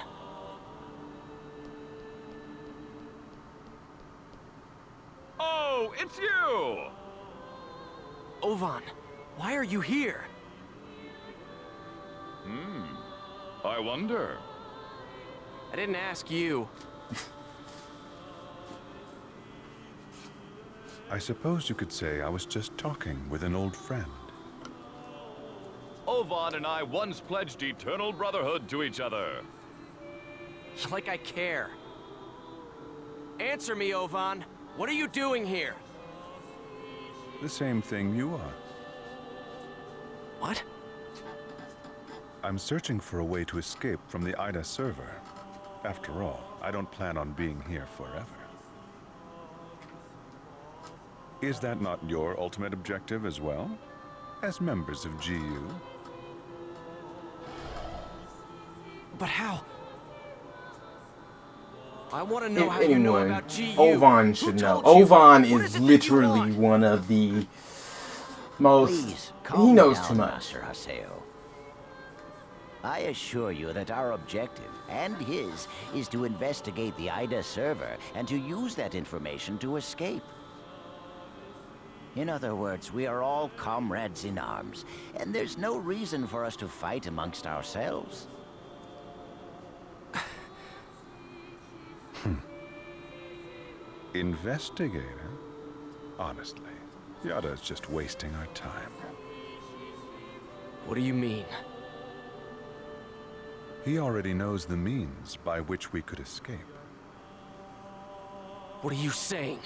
N: Oh, it's you!
I: Ovan, why are you here?
N: I wonder.
I: I didn't ask you.
O: I suppose you could say I was just talking with an old friend.
N: Ovan and I once pledged eternal brotherhood to each other.
I: Like I care. Answer me, Ovan. What are you doing here?
O: The same thing you are.
I: What?
O: I'm searching for a way to escape from the AIDA server. After all, I don't plan on being here forever. Is that not your ultimate objective as well? As members of GU?
I: But how? I want to know
A: If
I: how you know
A: anyone,
I: about GU.
A: Ovan should know.
I: told you?
A: Ovan
I: What
A: is
I: it that you
A: literally
I: want?
A: one of the most...
K: Please,
A: he
K: calm
A: knows
K: down,
A: too much.
K: Master Haseo. I assure you that our objective, and his, is to investigate the AIDA server and to use that information to escape. In other words, we are all comrades in arms, and there's no reason for us to fight amongst ourselves.
O: Investigator? Honestly, Yada's just wasting our time.
I: What do you mean?
O: He already knows the means by which we could escape.
I: What are you saying?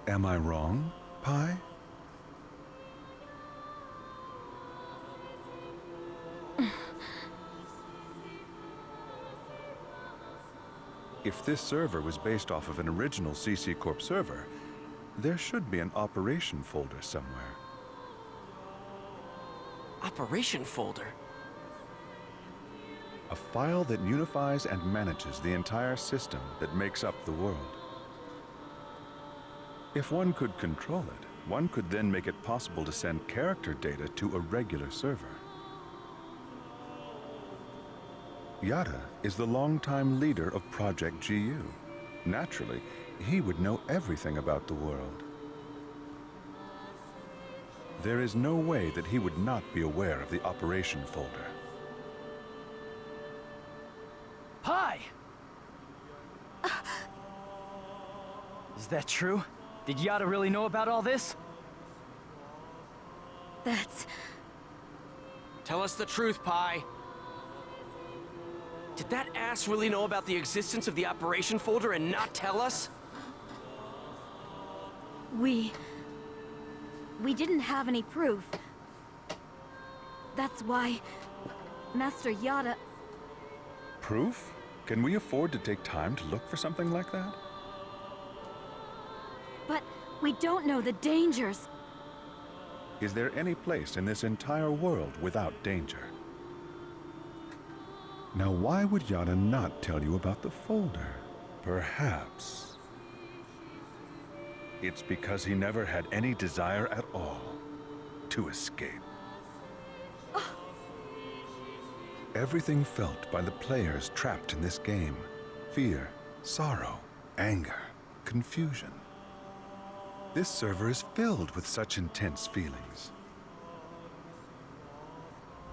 O: Am I wrong, Pi? If this server was based off of an original CC Corp server, there should be an operation folder somewhere.
I: Operation folder?
O: A file that unifies and manages the entire system that makes up the world. If one could control it, one could then make it possible to send character data to a regular server. Yada is the longtime leader of Project GU. Naturally, he would know everything about the world. There is no way that he would not be aware of the operation folder.
E: Pi! Is that true? Did Yada really know about all this?
H: That's...
I: Tell us the truth, Pi. Did that ass really know about the existence of the operation folder and not tell us?
H: We didn't have any proof. That's why Master Yada...
O: Proof? Can we afford to take time to look for something like that?
H: But we don't know the dangers.
O: Is there any place in this entire world without danger? Now, why would Yada not tell you about the folder? Perhaps it's because he never had any desire at all to escape. Everything felt by the players trapped in this game: fear, sorrow, anger, confusion. This server is filled with such intense feelings.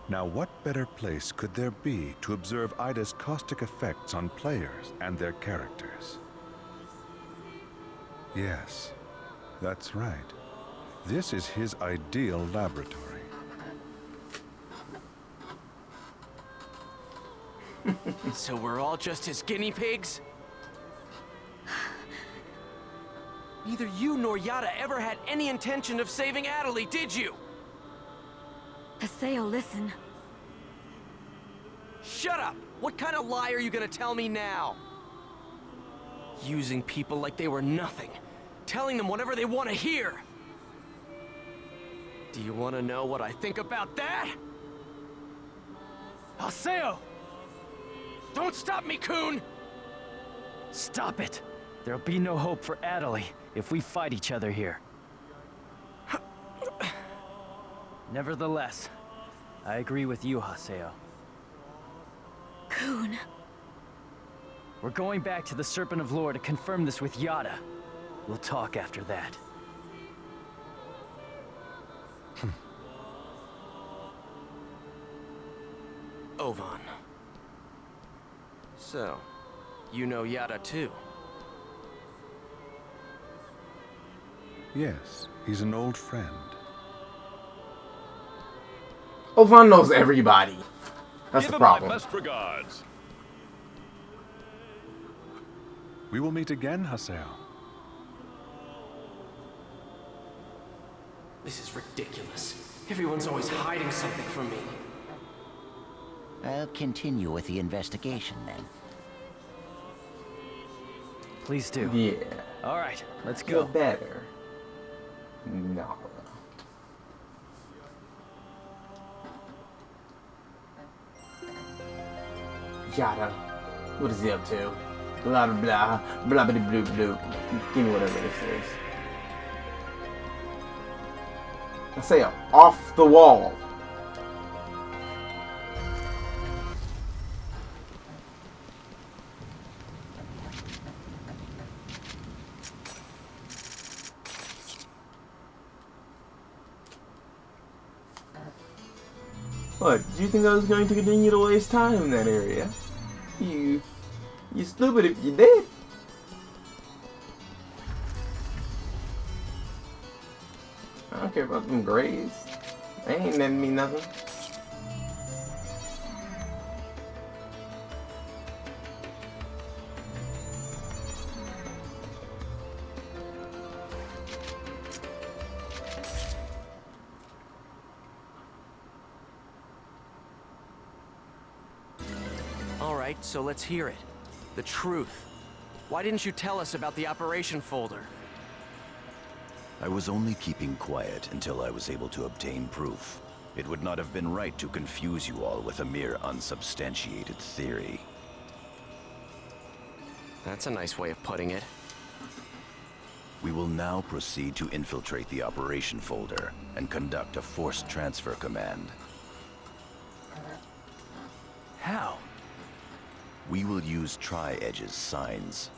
O: Now, what better place could there be to observe AIDA's caustic effects on players and their characters? Yes, that's right. This is his ideal laboratory.
I: So we're all just his guinea pigs? Neither you nor Yada ever had any intention of saving Adelie, did you?
H: Haseo, listen.
I: Shut up! What kind of lie are you gonna tell me now? Using people like they were nothing. Telling them whatever they want to hear. Do you want to know what I think about that?
E: Haseo!
I: Don't stop me, Coon!
E: Stop it! There'll be no hope for Adelie if we fight each other here. Nevertheless, I agree with you, Haseo.
H: Coon.
E: We're going back to the Serpent of Lore to confirm this with Yada. We'll talk after that.
I: Ovan. So, you know Yada too?
O: Yes, he's an old friend.
A: Ovan knows everybody. That's
N: Give
A: the
N: him my
A: problem.
N: best regards.
O: We will meet again, Haseo.
I: This is ridiculous. Everyone's always hiding something from me.
K: I'll continue with the investigation then.
E: Please do.
A: Yeah.
E: All right, let's
A: Feel
E: go.
A: better. No. Yada. What is he up to? Blah blah blah blah blah blah blah. Give me whatever this is. I say off the wall. What? Do you think I was going to continue to waste time in that area? You stupid if you did. I don't care about them grades. They ain't letting me nothing.
I: Alright, so let's hear it. The truth. Why didn't you tell us about the operation folder?
F: I was only keeping quiet until I was able to obtain proof. It would not have been right to confuse you all with a mere unsubstantiated theory.
I: That's a nice way of putting it.
F: We will now proceed to infiltrate the operation folder and conduct a forced transfer command.
E: How?
F: We will use Tri-Edge's signs.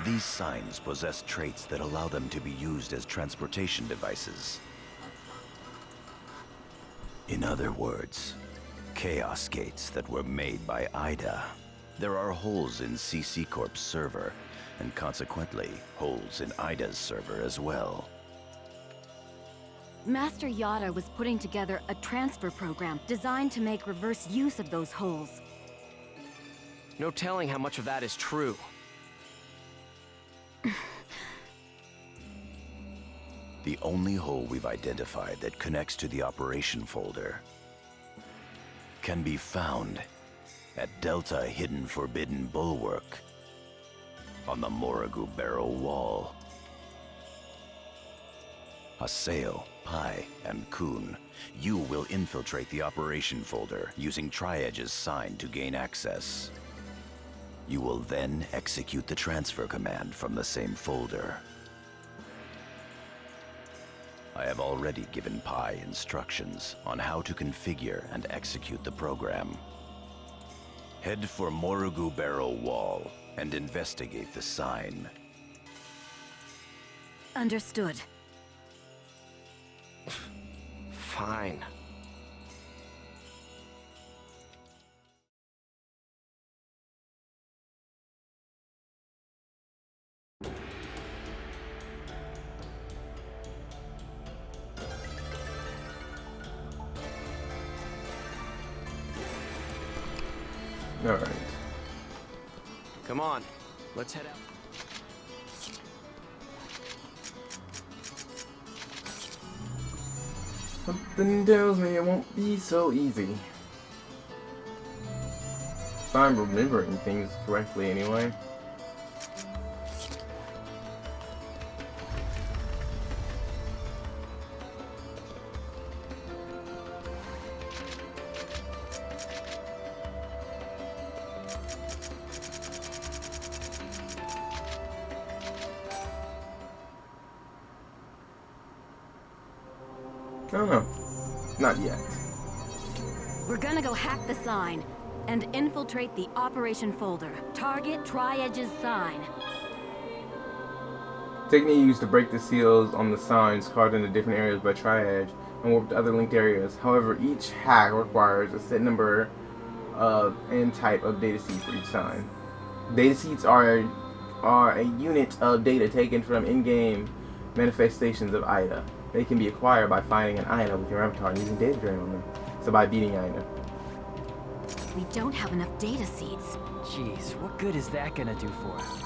F: These signs possess traits that allow them to be used as transportation devices. In other words, Chaos Gates that were made by AIDA. There are holes in CC Corp's server, and consequently, holes in AIDA's server as well.
C: Master Yada was putting together a transfer program designed to make reverse use of those holes.
I: No telling how much of that is true.
F: The only hole we've identified that connects to the operation folder can be found at Delta Hidden Forbidden Bulwark on the Morrigu Barrow Wall. Haseo, Pai, and Kun, you will infiltrate the operation folder using Tri-Edge's sign to gain access. You will then execute the transfer command from the same folder. I have already given Pai instructions on how to configure and execute the program. Head for Morrigu Barrow Wall and investigate the sign.
C: Understood.
I: Fine.
A: All right.
I: Come on, let's head out.
A: Something tells me it won't be so easy. If I'm remembering things correctly anyway. I don't know. Not yet.
C: We're gonna go hack the sign and infiltrate the operation folder. Target Tri-Edge's sign.
A: Technique used to break the seals on the signs carved into different areas by Tri-Edge and warp to other linked areas. However, each hack requires a set number and type of data seed for each sign. Data seeds are a unit of data taken from in-game manifestations of AIDA. They can be acquired by finding an AIDA with your avatar and using data drain on them. So by beating AIDA.
C: We don't have enough data seeds.
E: Jeez, what good is that gonna do for us?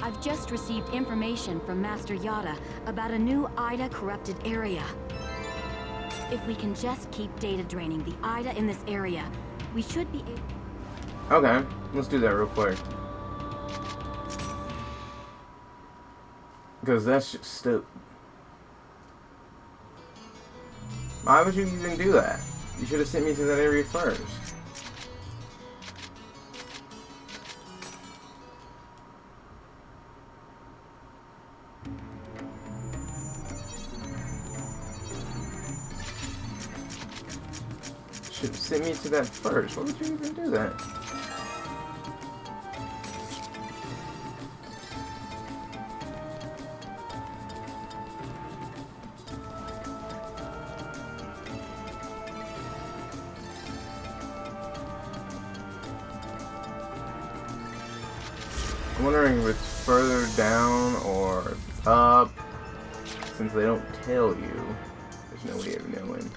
C: I've just received information from Master Yada about a new AIDA corrupted area. If we can just keep data draining the AIDA in this area, we should be able...
A: Okay, let's do that real quick. Because that's just stupid. Why would you even do that? You should have sent me to that area first. Should have sent me to that first. Why would you even do that? I'm wondering if it's further down or if it's up. Since they don't tell you, there's no way of knowing.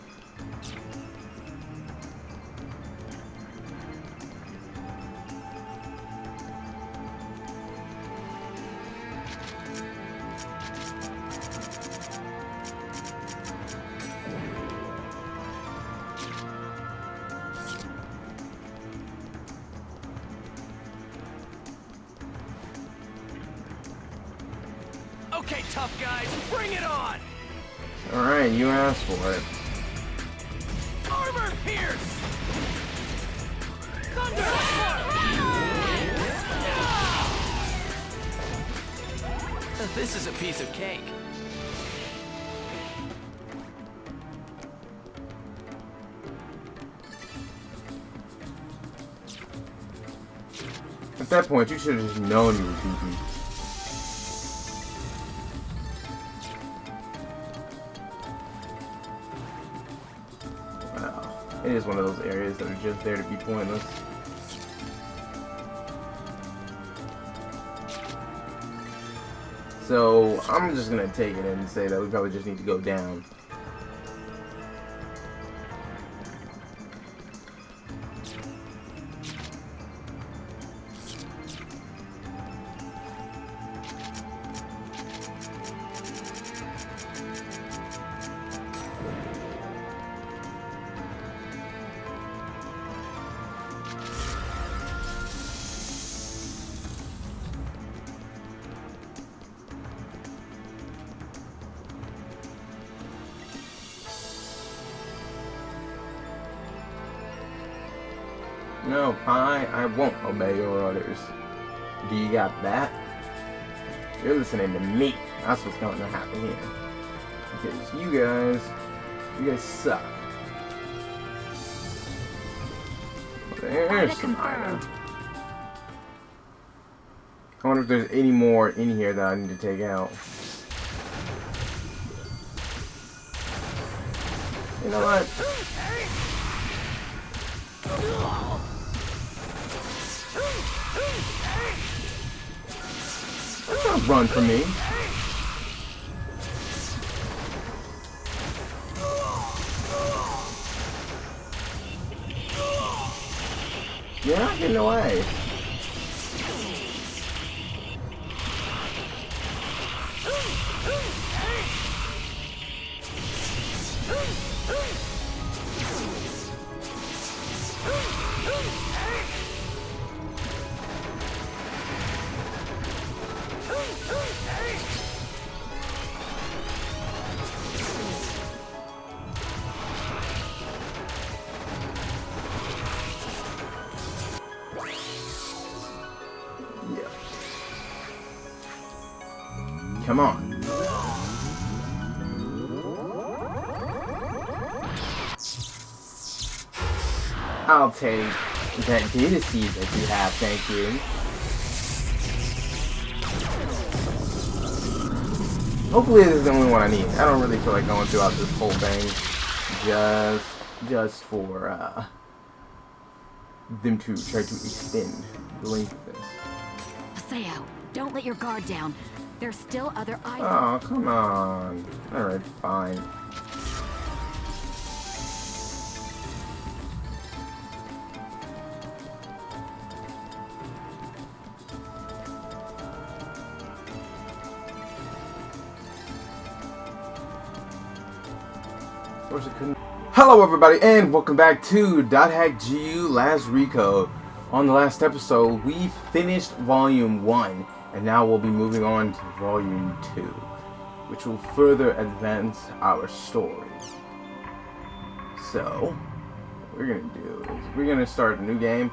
I: Okay, tough guys, bring it on!
A: Alright, you asked for it.
I: Armor pierce! Thunder! This is a piece of cake.
A: that point, you should have just known you were DP. Wow. It is one of those areas that are just there to be pointless. So, I'm just gonna take it and say that we probably just need to go down. No, I won't obey your orders. Do you got that? You're listening to me. That's what's going to happen here. Because you guys suck. There's some AIDA. I wonder if there's any more in here that I need to take out. You know what? Don't run from me. You're not getting away. Come on. I'll take that data seed that you have, thank you. Hopefully this is the only one I need. I don't really feel like going throughout this whole thing just for them to try to extend the length of this.
C: Paseo, don't let your guard down. There's still other items.
A: Oh, come on. Alright, fine. Of course it couldn't. Hello everybody and welcome back to .hack.gu Last Recode. On the last episode, we finished Volume 1. And now we'll be moving on to Volume 2, which will further advance our story. So, what we're going to do is we're going to start a new game,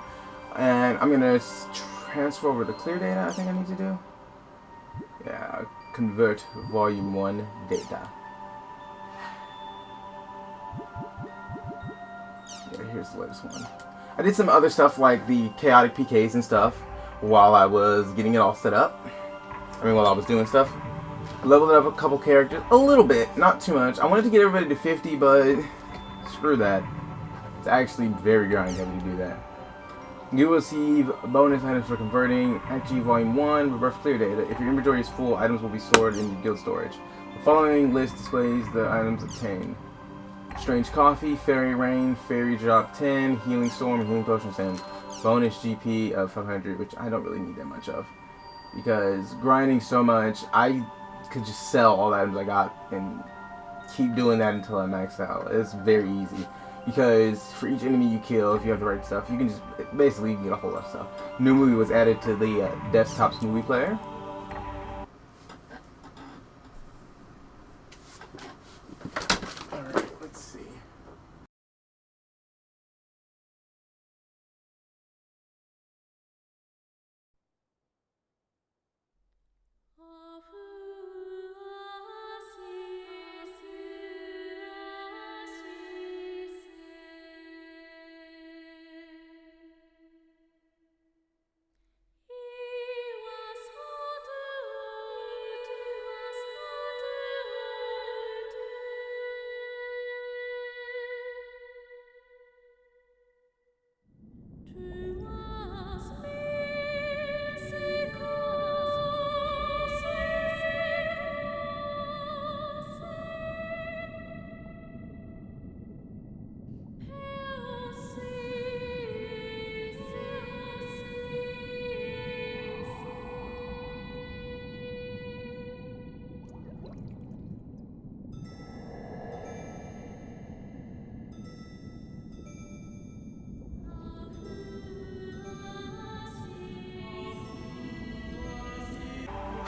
A: and I'm going to transfer over the clear data I think I need to do. Yeah, convert Volume 1 data. Yeah, here's the latest one. I did some other stuff like the chaotic PKs and stuff while I was getting it all set up. While I was doing stuff. Leveled up a couple characters. A little bit. Not too much. I wanted to get everybody to 50, but screw that. It's actually very grind heavy to do that. You will receive bonus items for converting. Actually, Volume 1, reverse clear data. If your inventory is full, items will be stored in your guild storage. The following list displays the items obtained. Strange Coffee, Fairy Rain, Fairy Drop 10, Healing Storm, and Healing Potion Sands. Bonus GP of 500, which I don't really need that much of. Because grinding so much, I could just sell all the items I got and keep doing that until I max out. It's very easy. Because for each enemy you kill, if you have the right stuff, you can just, basically you can get a whole lot of stuff. New movie was added to the desktop's movie player. Alright, let's see.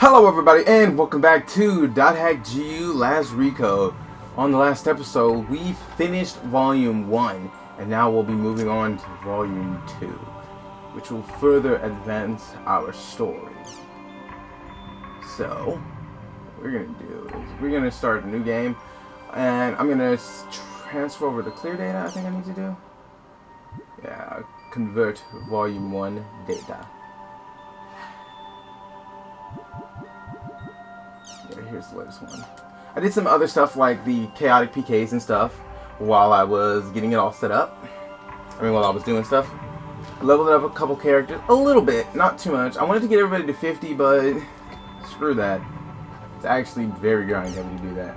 A: Hello everybody and welcome back to .hack.gu Last Recode. On the last episode we finished Volume 1 and now we'll be moving on to Volume 2, which will further advance our story. So, what we're going to do is we're going to start a new game and I'm going to transfer over the clear data I think I need to do. Yeah, convert Volume 1 data. Here's the latest one. I did some other stuff like the chaotic PKs and stuff while I was getting it all set up. While I was doing stuff. Leveled up a couple characters. A little bit, not too much. I wanted to get everybody to 50, but screw that. It's actually very grind heavy to do that.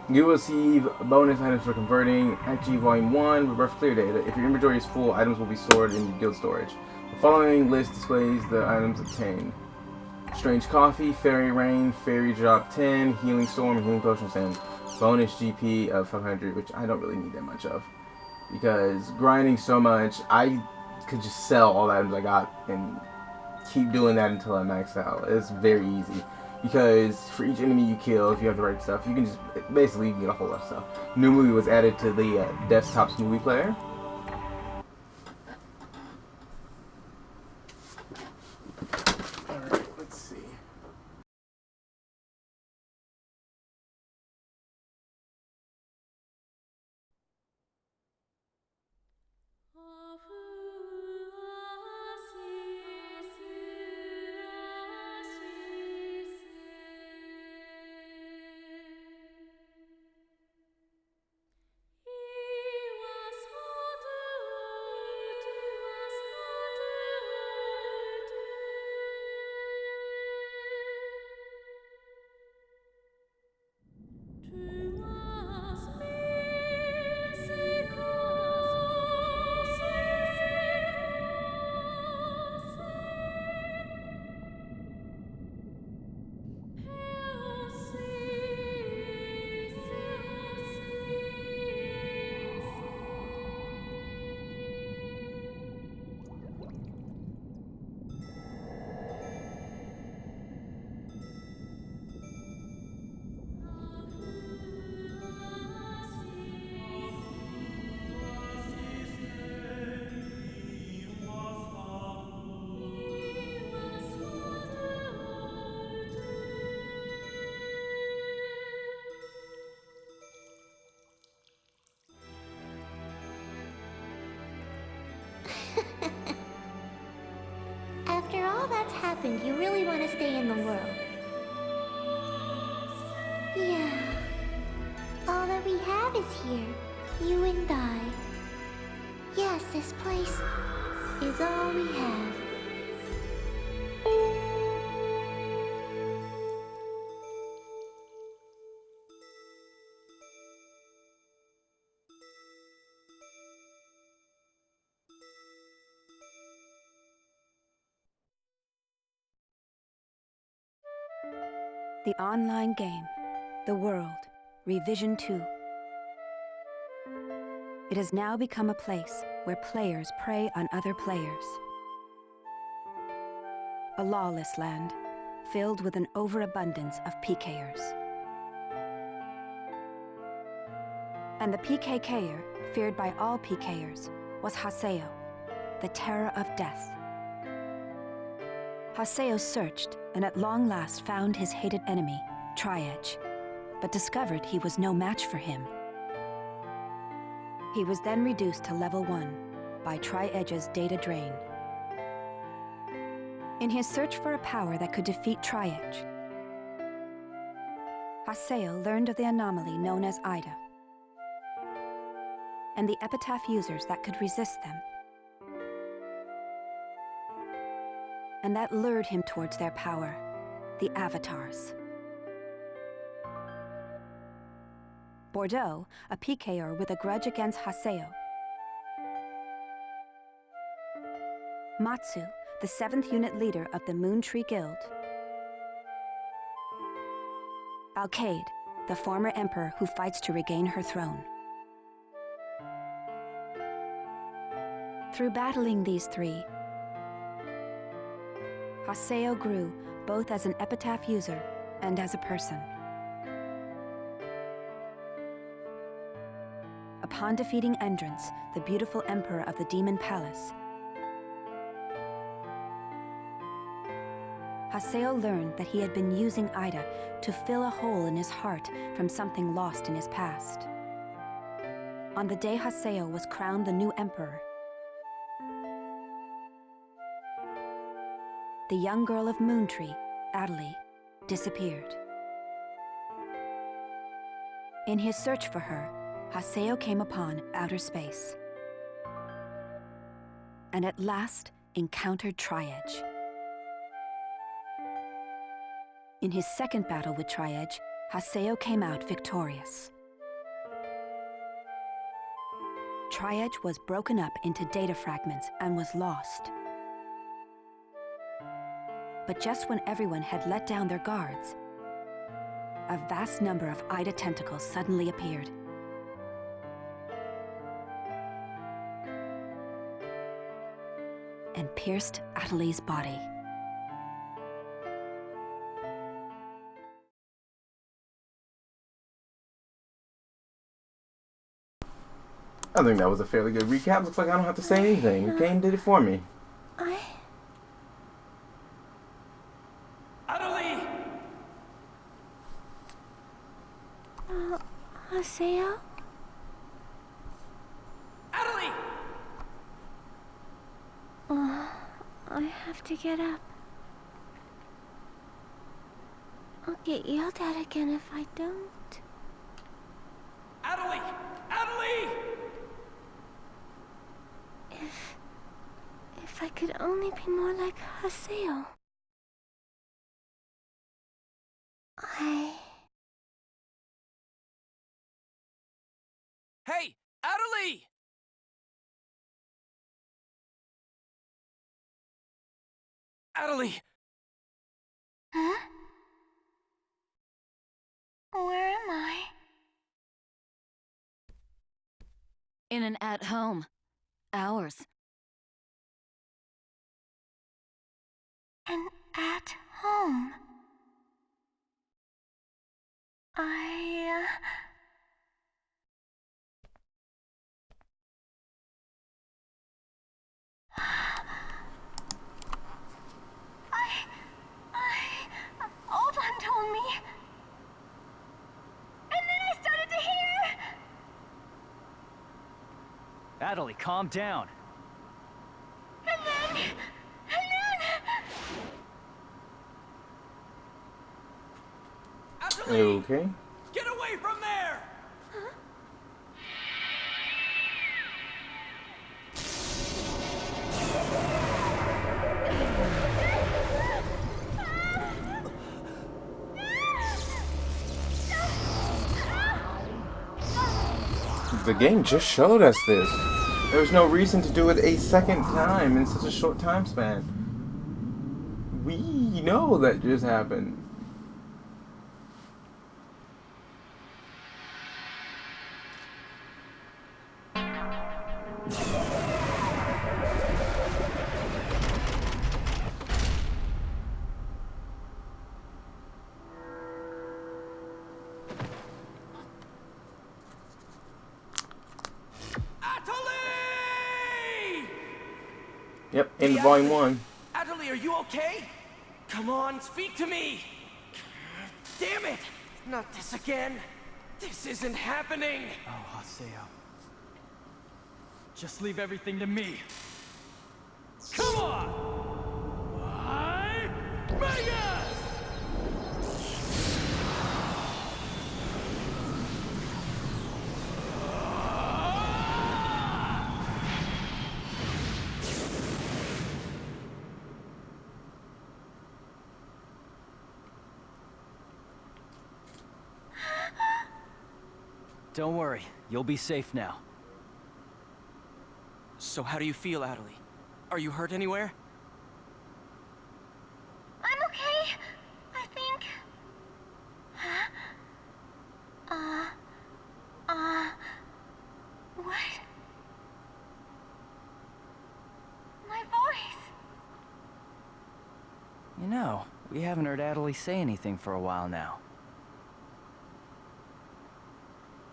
A: You will receive bonus items for converting AIDA Volume 1 with rough clear data. If your inventory is full, items will be stored in your guild storage. The following list displays the items obtained. Strange Coffee, Fairy Rain, Fairy Drop 10, Healing Storm, Healing Potion Sand. Bonus GP of 500, which I don't really need that much of. Because grinding so much, I could just sell all the items I got and keep doing that until I max out. It's very easy. Because for each enemy you kill, if you have the right stuff, you can just, basically you can get a whole lot of stuff. New movie was added to the desktop's movie player.
B: After all that's happened, you really want to stay in the world. Yeah. All that we have is here. You and I. Yes, this place is all we have.
C: The online game, The World, Revision 2. It has now become a place where players prey on other players. A lawless land, filled with an overabundance of PKers. And the PKKer, feared by all PKers, was Haseo, the terror of death. Haseo searched and at long last found his hated enemy, Tri-Edge, but discovered he was no match for him. He was then reduced to level 1 by Tri-Edge's data drain. In his search for a power that could defeat Tri-Edge, Haseo learned of the anomaly known as AIDA, and the epitaph users that could resist them. And that lured him towards their power, the Avatars. Bordeaux, a PKer with a grudge against Haseo. Matsu, the 7th unit leader of the Moon Tree Guild. Alkaid, the former emperor who fights to regain her throne. Through battling these three, Haseo grew
H: both as an Epitaph user and as a person. Upon defeating Endrance, the beautiful Emperor of the Demon Palace, Haseo learned that he had been using AIDA to fill a hole in his heart from something lost in his past. On the day Haseo was crowned the new emperor, the young girl of Moontree, Adelie, disappeared. In his search for her, Haseo came upon outer space, and at last encountered Tri-Edge. In his second battle with Tri-Edge, Haseo came out victorious. Tri-Edge was broken up into data fragments and was lost. But just when everyone had let down their guards, a vast number of AIDA tentacles suddenly appeared. And pierced Adelie's body.
A: I think that was a fairly good recap. Looks like I don't have to say anything. The game did it for me.
D: Adelie!
B: Haseo?
D: Adelie!
B: I have to get up. I'll get yelled at again if I don't.
D: Adelie! Adelie!
B: If I could only be more like Haseo.
D: Hey, Adelie! Adelie!
B: Huh? Where am I?
C: In an at-home. Ours.
B: And at home. Oldland told me. And then I started to hear.
E: Adelie, calm down.
B: And then.
A: Okay.
D: Get away from there!
A: The game just showed us this. There was no reason to do it a second time in such a short time span. We know that just happened. Yep, in Volume 1.
D: Adelie, are you okay? Come on, speak to me! Damn it! Not this again! This isn't happening!
E: Oh, Haseo. Just leave everything to me.
D: Come on! My Vegas!
E: Don't worry, you'll be safe now.
I: So how do you feel, Adelie? Are you hurt anywhere?
B: I'm okay, I think. What? My voice.
E: You know, We haven't heard Adelie say anything for a while now.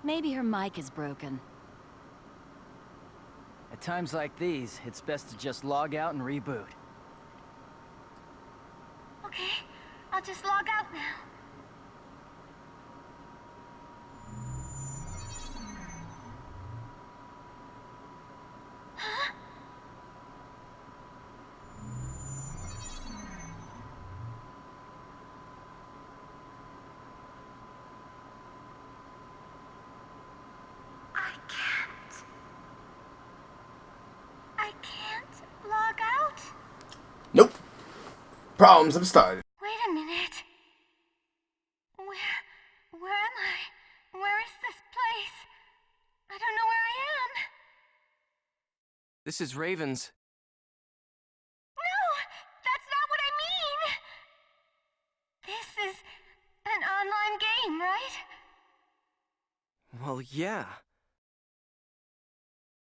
C: Maybe her mic is broken.
E: At times like these, it's best to just log out and reboot.
B: Okay, I'll just log out now. Huh? I can't log out?
A: Nope. Problems have started.
B: Wait a minute. Where am I? Where is this place? I don't know where I am.
I: This is Raven's.
B: No, that's not what I mean. This is an online game, right?
I: Well, yeah.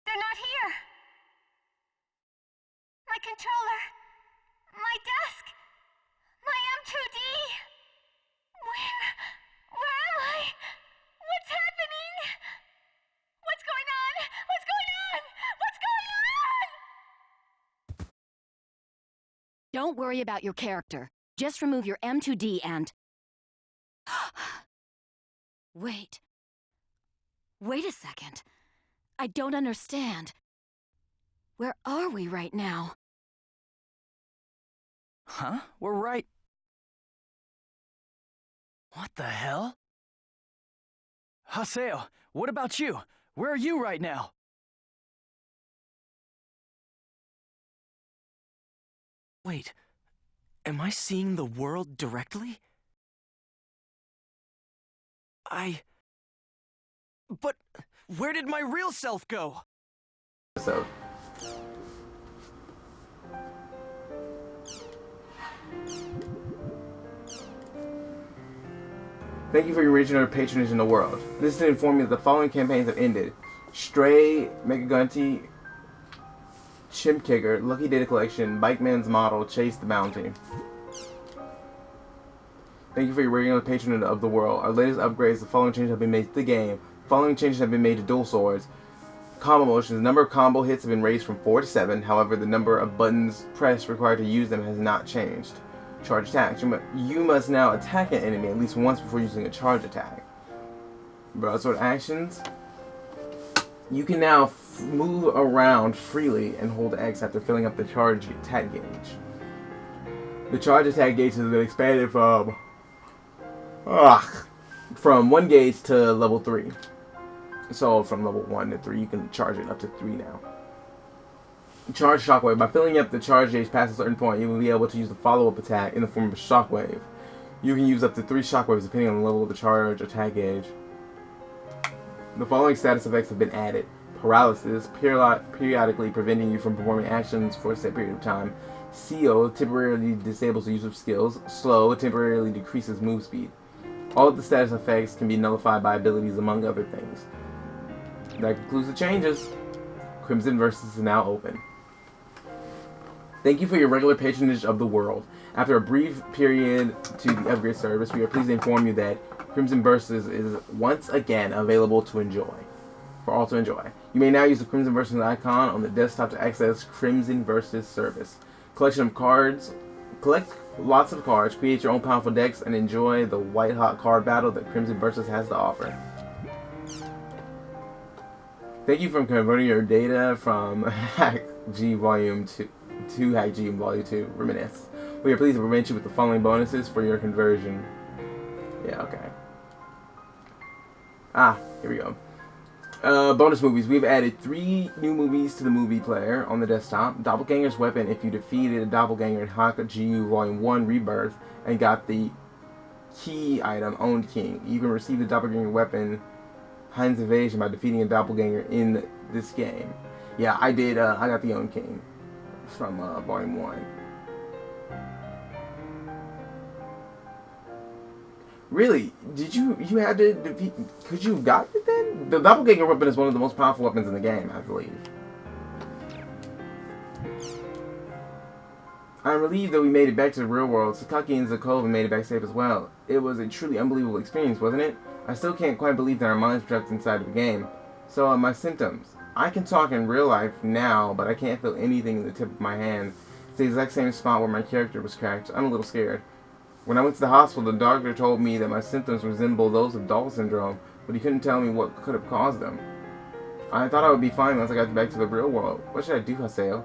B: They're not here. My controller. My desk. My M2D. Where am I? What's happening? What's going on? What's going on? What's going on?
C: Don't worry about your character. Just remove your M2D and... Wait. Wait a second. I don't understand. Where are we right now?
E: Huh? We're right... What the hell? Haseo, what about you? Where are you right now?
I: Wait, am I seeing the world directly? But where did my real self go?
A: So. Thank you for your original patronage in the world. This is to inform you that the following campaigns have ended. Stray, Megagunty, Chimp Kicker, Lucky Data Collection, Bike Man's Model, Chase the Bounty. Thank you for your regular patronage of the world. Our latest upgrades, the following changes have been made to the game. The following changes have been made to dual swords. Combo motions, the number of combo hits have been raised from 4 to 7. However, the number of buttons pressed required to use them has not changed. Charge attacks. You must now attack an enemy at least once before using a charge attack. Broadsword actions. You can now move around freely and hold X after filling up the charge attack gauge. The charge attack gauge has been expanded from 1 gauge to level 3. So from level 1 to 3, you can charge it up to 3 now. Charge Shockwave. By filling up the charge gauge past a certain point, you will be able to use the follow-up attack in the form of a Shockwave. You can use up to 3 Shockwaves depending on the level of the charge attack gauge. The following status effects have been added. Paralysis, periodically preventing you from performing actions for a set period of time. CO, temporarily disables the use of skills. Slow, temporarily decreases move speed. All of the status effects can be nullified by abilities, among other things. That concludes the changes. Crimson Versus is now open. Thank you for your regular patronage of the world. After a brief period to the upgrade service, we are pleased to inform you that Crimson Versus is once again available to enjoy. For all to enjoy. You may now use the Crimson Versus icon on the desktop to access Crimson Versus service. Collection of cards. Collect lots of cards, create your own powerful decks, and enjoy the white-hot card battle that Crimson Versus has to offer. Thank you for converting your data from Hack G Volume 2 to Hack G Volume 2 Reminisce. We are pleased to present you with the following bonuses for your conversion. Yeah, okay. Here we go. Bonus movies. We've added 3 new movies to the movie player on the desktop. Doppelganger's Weapon if you defeated a doppelganger in Hack GU Volume 1 Rebirth and got the key item, Owned King. You can receive the doppelganger weapon Heinz Invasion by defeating a doppelganger in this game. Yeah, I did. I got the Owned King from Volume 1. Really? Did you had to defeat? Could you have got it then? The doppelganger weapon is one of the most powerful weapons in the game, I believe. I'm relieved that we made it back to the real world. Sakaki and Zakova made it back safe as well. It was a truly unbelievable experience, wasn't it? I still can't quite believe that our minds were trapped inside of the game. So, my symptoms. I can talk in real life now, but I can't feel anything in the tip of my hand. It's the exact same spot where my character was cracked. I'm a little scared. When I went to the hospital, the doctor told me that my symptoms resemble those of Doll syndrome, but he couldn't tell me what could have caused them. I thought I would be fine once I got back to the real world. What should I do, Haseo?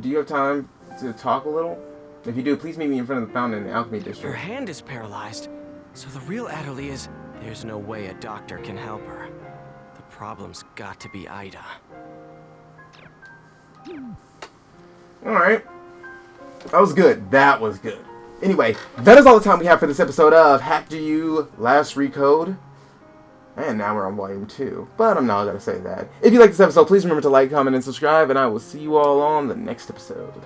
A: Do you have time to talk a little? If you do, please meet me in front of the fountain in the Alchemy District.
I: Her hand is paralyzed, so the real Adelie is... There's no way a doctor can help her. The problem's got to be AIDA.
A: Alright. That was good. That was good. Anyway, that is all the time we have for this episode of Hack to You Last Recode. And now we're on volume 2. But I'm not going to say that. If you like this episode, please remember to like, comment, and subscribe. And I will see you all on the next episode.